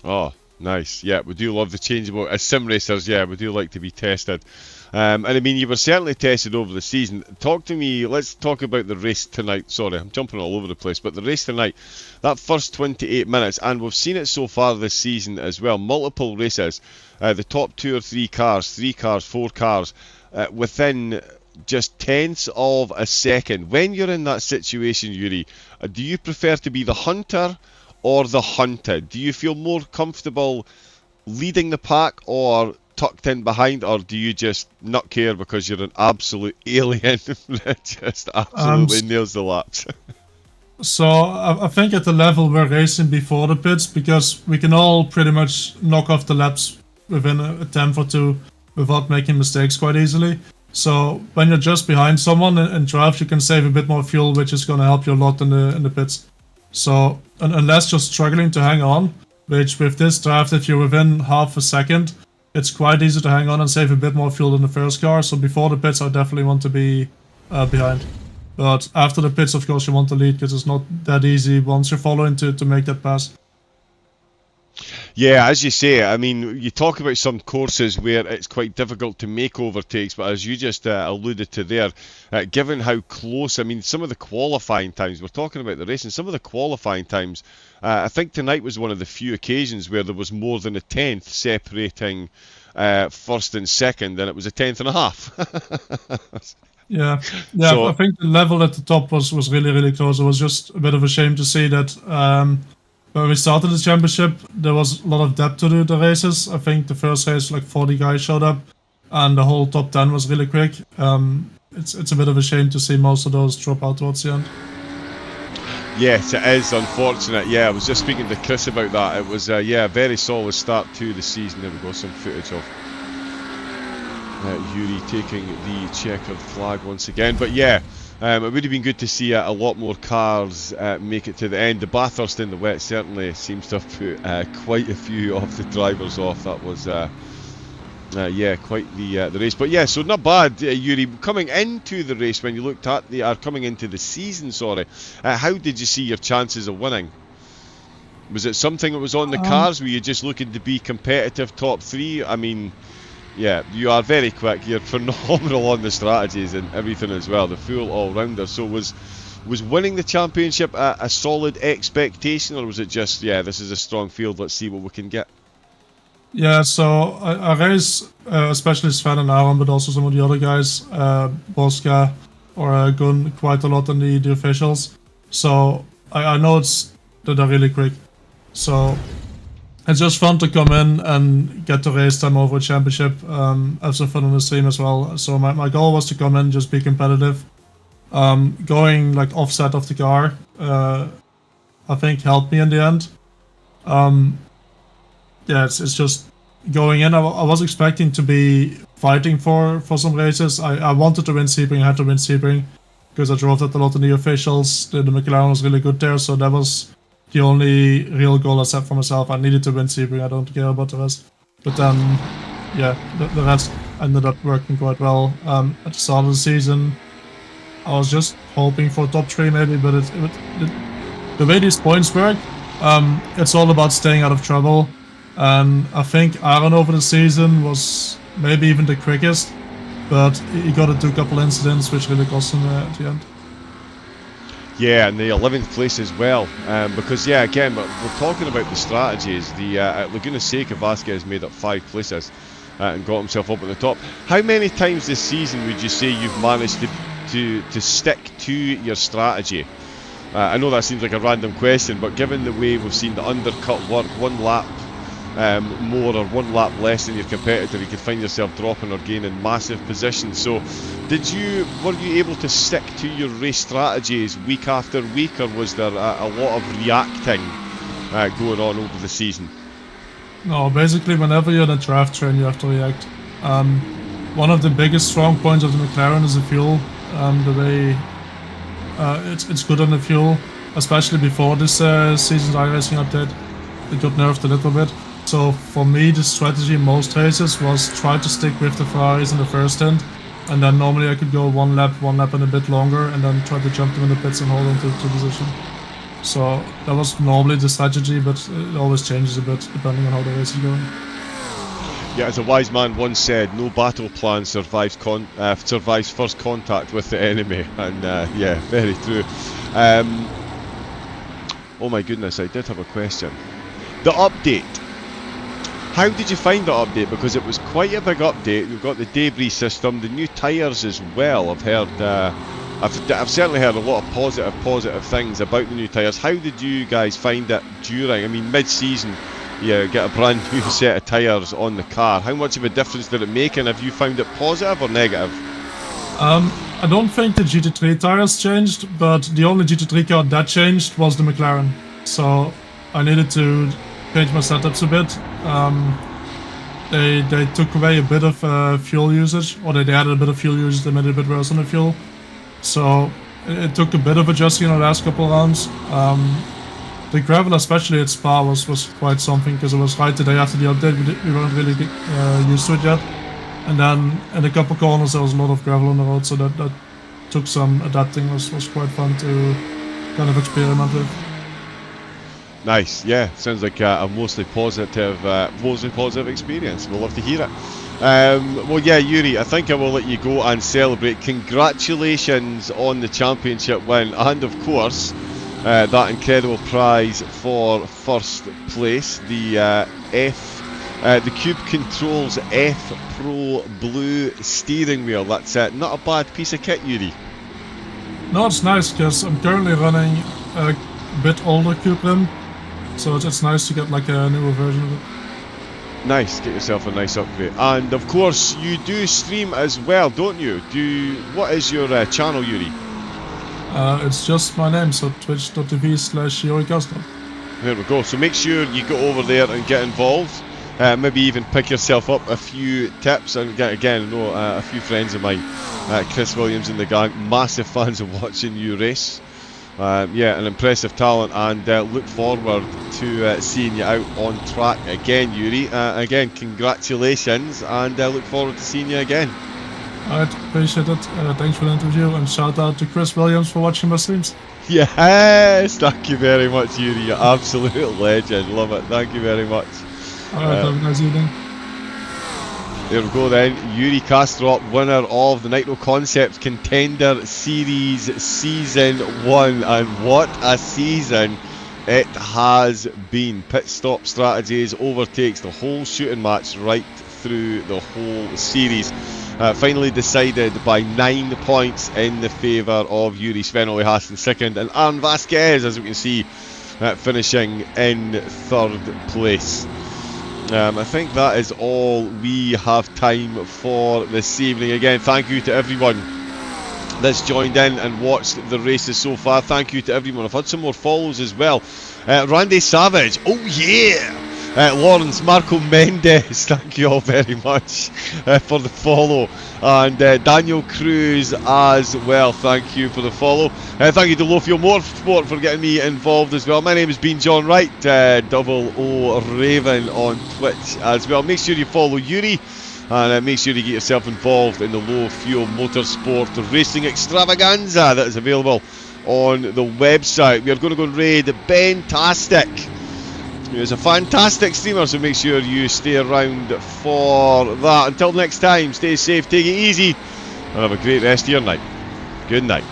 Oh, nice. Yeah, we do love the changeable. As sim racers, yeah, we do like to be tested. And I mean, you were certainly tested over the season. Talk to me, let's talk about the race tonight. Sorry, I'm jumping all over the place, but the race tonight, that first 28 minutes, and we've seen it so far this season as well, multiple races, the top 2 or 3 cars, 3 cars, 4 cars, within just tenths of a second. When you're in that situation, Yuri, do you prefer to be the hunter or the hunted? Do you feel more comfortable leading the pack or tucked in behind, or do you just not care because you're an absolute alien that just absolutely nails the laps? So I think at the level we're racing before the pits, because we can all pretty much knock off the laps within a tenth or 2 without making mistakes quite easily. So when you're just behind someone in drive, you can save a bit more fuel, which is going to help you a lot in the pits. So unless you're struggling to hang on, which with this draft, if you're within half a second, it's quite easy to hang on and save a bit more fuel than the first car. So before the pits, I definitely want to be behind. But after the pits, of course, you want to lead, because it's not that easy once you're following to make that pass. Yeah, as you say, I mean, you talk about some courses where it's quite difficult to make overtakes, but as you just alluded to there, given how close, I mean, some of the qualifying times, we're talking about the racing, some of the qualifying times, I think tonight was one of the few occasions where there was more than a tenth separating first and second, and it was a tenth and a half. Yeah, so, I think the level at the top was really, really close. It was just a bit of a shame to see that when we started the championship, there was a lot of depth to the races. I think the first race, like 40 guys showed up, and the whole top 10 was really quick. It's a bit of a shame to see most of those drop out towards the end. Yes, it is unfortunate. Yeah, I was just speaking to Chris about that. It was a very solid start to the season. There we go, some footage of Yuri taking the checkered flag once again. But yeah, it would have been good to see a lot more cars make it to the end. The Bathurst in the wet certainly seems to have put quite a few of the drivers off. That was quite the race. But yeah, so not bad, Yuri. Coming into the race, when you looked at coming into the season, sorry, how did you see your chances of winning? Was it something that was on the cards? Were you just looking to be competitive top 3? I mean, yeah, you are very quick. You're phenomenal on the strategies and everything as well. The full all-rounder. So was winning the championship a solid expectation, or was it just, yeah, this is a strong field, let's see what we can get? Yeah, so I race, especially Sven and Aaron, but also some of the other guys, Boska or Gun, quite a lot on the officials. So I know that they're really quick. So it's just fun to come in and get to race them over a championship. Have some fun on the stream as well. So my goal was to come in, just be competitive. Going like offset of the car, I think helped me in the end. Yeah, it's just going in. I was expecting to be fighting for some races. I wanted to win Sebring, I had to win Sebring, because I drove that a lot in the officials. The McLaren was really good there, so that was the only real goal I set for myself. I needed to win Sebring, I don't care about the rest. But then, yeah, the rest ended up working quite well. At the start of the season, I was just hoping for top 3 maybe, but the way these points work, it's all about staying out of trouble. And I think Aaron over the season was maybe even the quickest, but he got into a couple incidents which really cost him at the end. Yeah, and the 11th place as well, because yeah, again, we're talking about the strategies. At Laguna Seca, Vasquez made up 5 places and got himself up at the top. How many times this season would you say you've managed to stick to your strategy? I know that seems like a random question, but given the way we've seen the undercut work, 1 lap more or 1 lap less than your competitor, you could find yourself dropping or gaining massive positions. So were you able to stick to your race strategies week after week, or was there a lot of reacting going on over the season? No, basically whenever you're in a draft train you have to react. One of the biggest strong points of the McLaren is the fuel. The way it's good on the fuel, especially before this season's iRacing update. It got nerfed a little bit. So for me, the strategy in most races was try to stick with the Ferraris in the first stint, and then normally I could go one lap and a bit longer, and then try to jump them in the pits and hold on to position. So that was normally the strategy, but it always changes a bit depending on how the race is going. Yeah, as a wise man once said, no battle plan survives first contact with the enemy, and yeah, very true. Oh my goodness, I did have a question. The update. How did you find the update? Because it was quite a big update. We've got the debris system, the new tyres as well. I've heard, I've certainly heard a lot of positive things about the new tyres. How did you guys find it during? I mean, mid-season, you get a brand new set of tyres on the car. How much of a difference did it make, and have you found it positive or negative? I don't think the GT3 tyres changed, but the only GT3 car that changed was the McLaren. So I needed to change my setups a bit. They took away a bit of fuel usage, or they added a bit of fuel usage, they made it a bit worse on the fuel. So it took a bit of adjusting in the last couple of rounds. The gravel, especially at Spa, was quite something, because it was right the day after the update. We weren't really used to it yet. And then in a couple corners there was a lot of gravel on the road, so that took some adapting. Was quite fun to kind of experiment with. Nice, yeah. Sounds like a mostly positive experience. We'll love to hear it. Well, yeah, Yuri, I think I will let you go and celebrate. Congratulations on the championship win, and of course, that incredible prize for first place, the the Cube Controls F Pro Blue steering wheel. That's not a bad piece of kit, Yuri. No, it's nice, because I'm currently running a bit older Cube rim, so it's nice to get like a newer version of it. Nice, get yourself a nice upgrade. And of course, you do stream as well, don't you? What is your channel, Yuri? It's just my name, so twitch.tv/YuriCustom. There we go. So make sure you go over there and get involved. Maybe even pick yourself up a few tips. And again, I know a few friends of mine, Chris Williams and the gang, massive fans of watching you race. Yeah, an impressive talent, and look forward to seeing you out on track again, Yuri. Again, congratulations, and look forward to seeing you again. Alright, appreciate it. Thanks for the interview, and shout out to Chris Williams for watching my streams. Yes, thank you very much, Yuri. You're absolute legend. Love it. Thank you very much. Alright, have a nice evening. There we go then. Yuri Kastrop, winner of the Nitro Concepts Contender Series Season 1. And what a season it has been. Pit stop strategies, overtakes the whole shooting match right through the whole series. Finally decided by 9 points in the favour of Yuri. Sven Ole Hasten second, and Aaron Vasquez, as we can see, finishing in 3rd place. I think that is all we have time for this evening. Again, thank you to everyone that's joined in and watched the races so far. Thank you to everyone. I've had some more follows as well. Randy Savage, oh yeah! Lawrence, Marco Mendes, thank you all very much for the follow. And Daniel Cruz as well, thank you for the follow. Thank you to Lowfield Motorsport for getting me involved as well. My name has been John Wright, double O Raven on Twitch as well. Make sure you follow Yuri, and make sure you get yourself involved in the Lowfield Motorsport racing extravaganza that is available on the website. We are going to go and raid Ben-tastic. He's a fantastic streamer, so make sure you stay around for that. Until next time, stay safe, take it easy, and have a great rest of your night. Good night.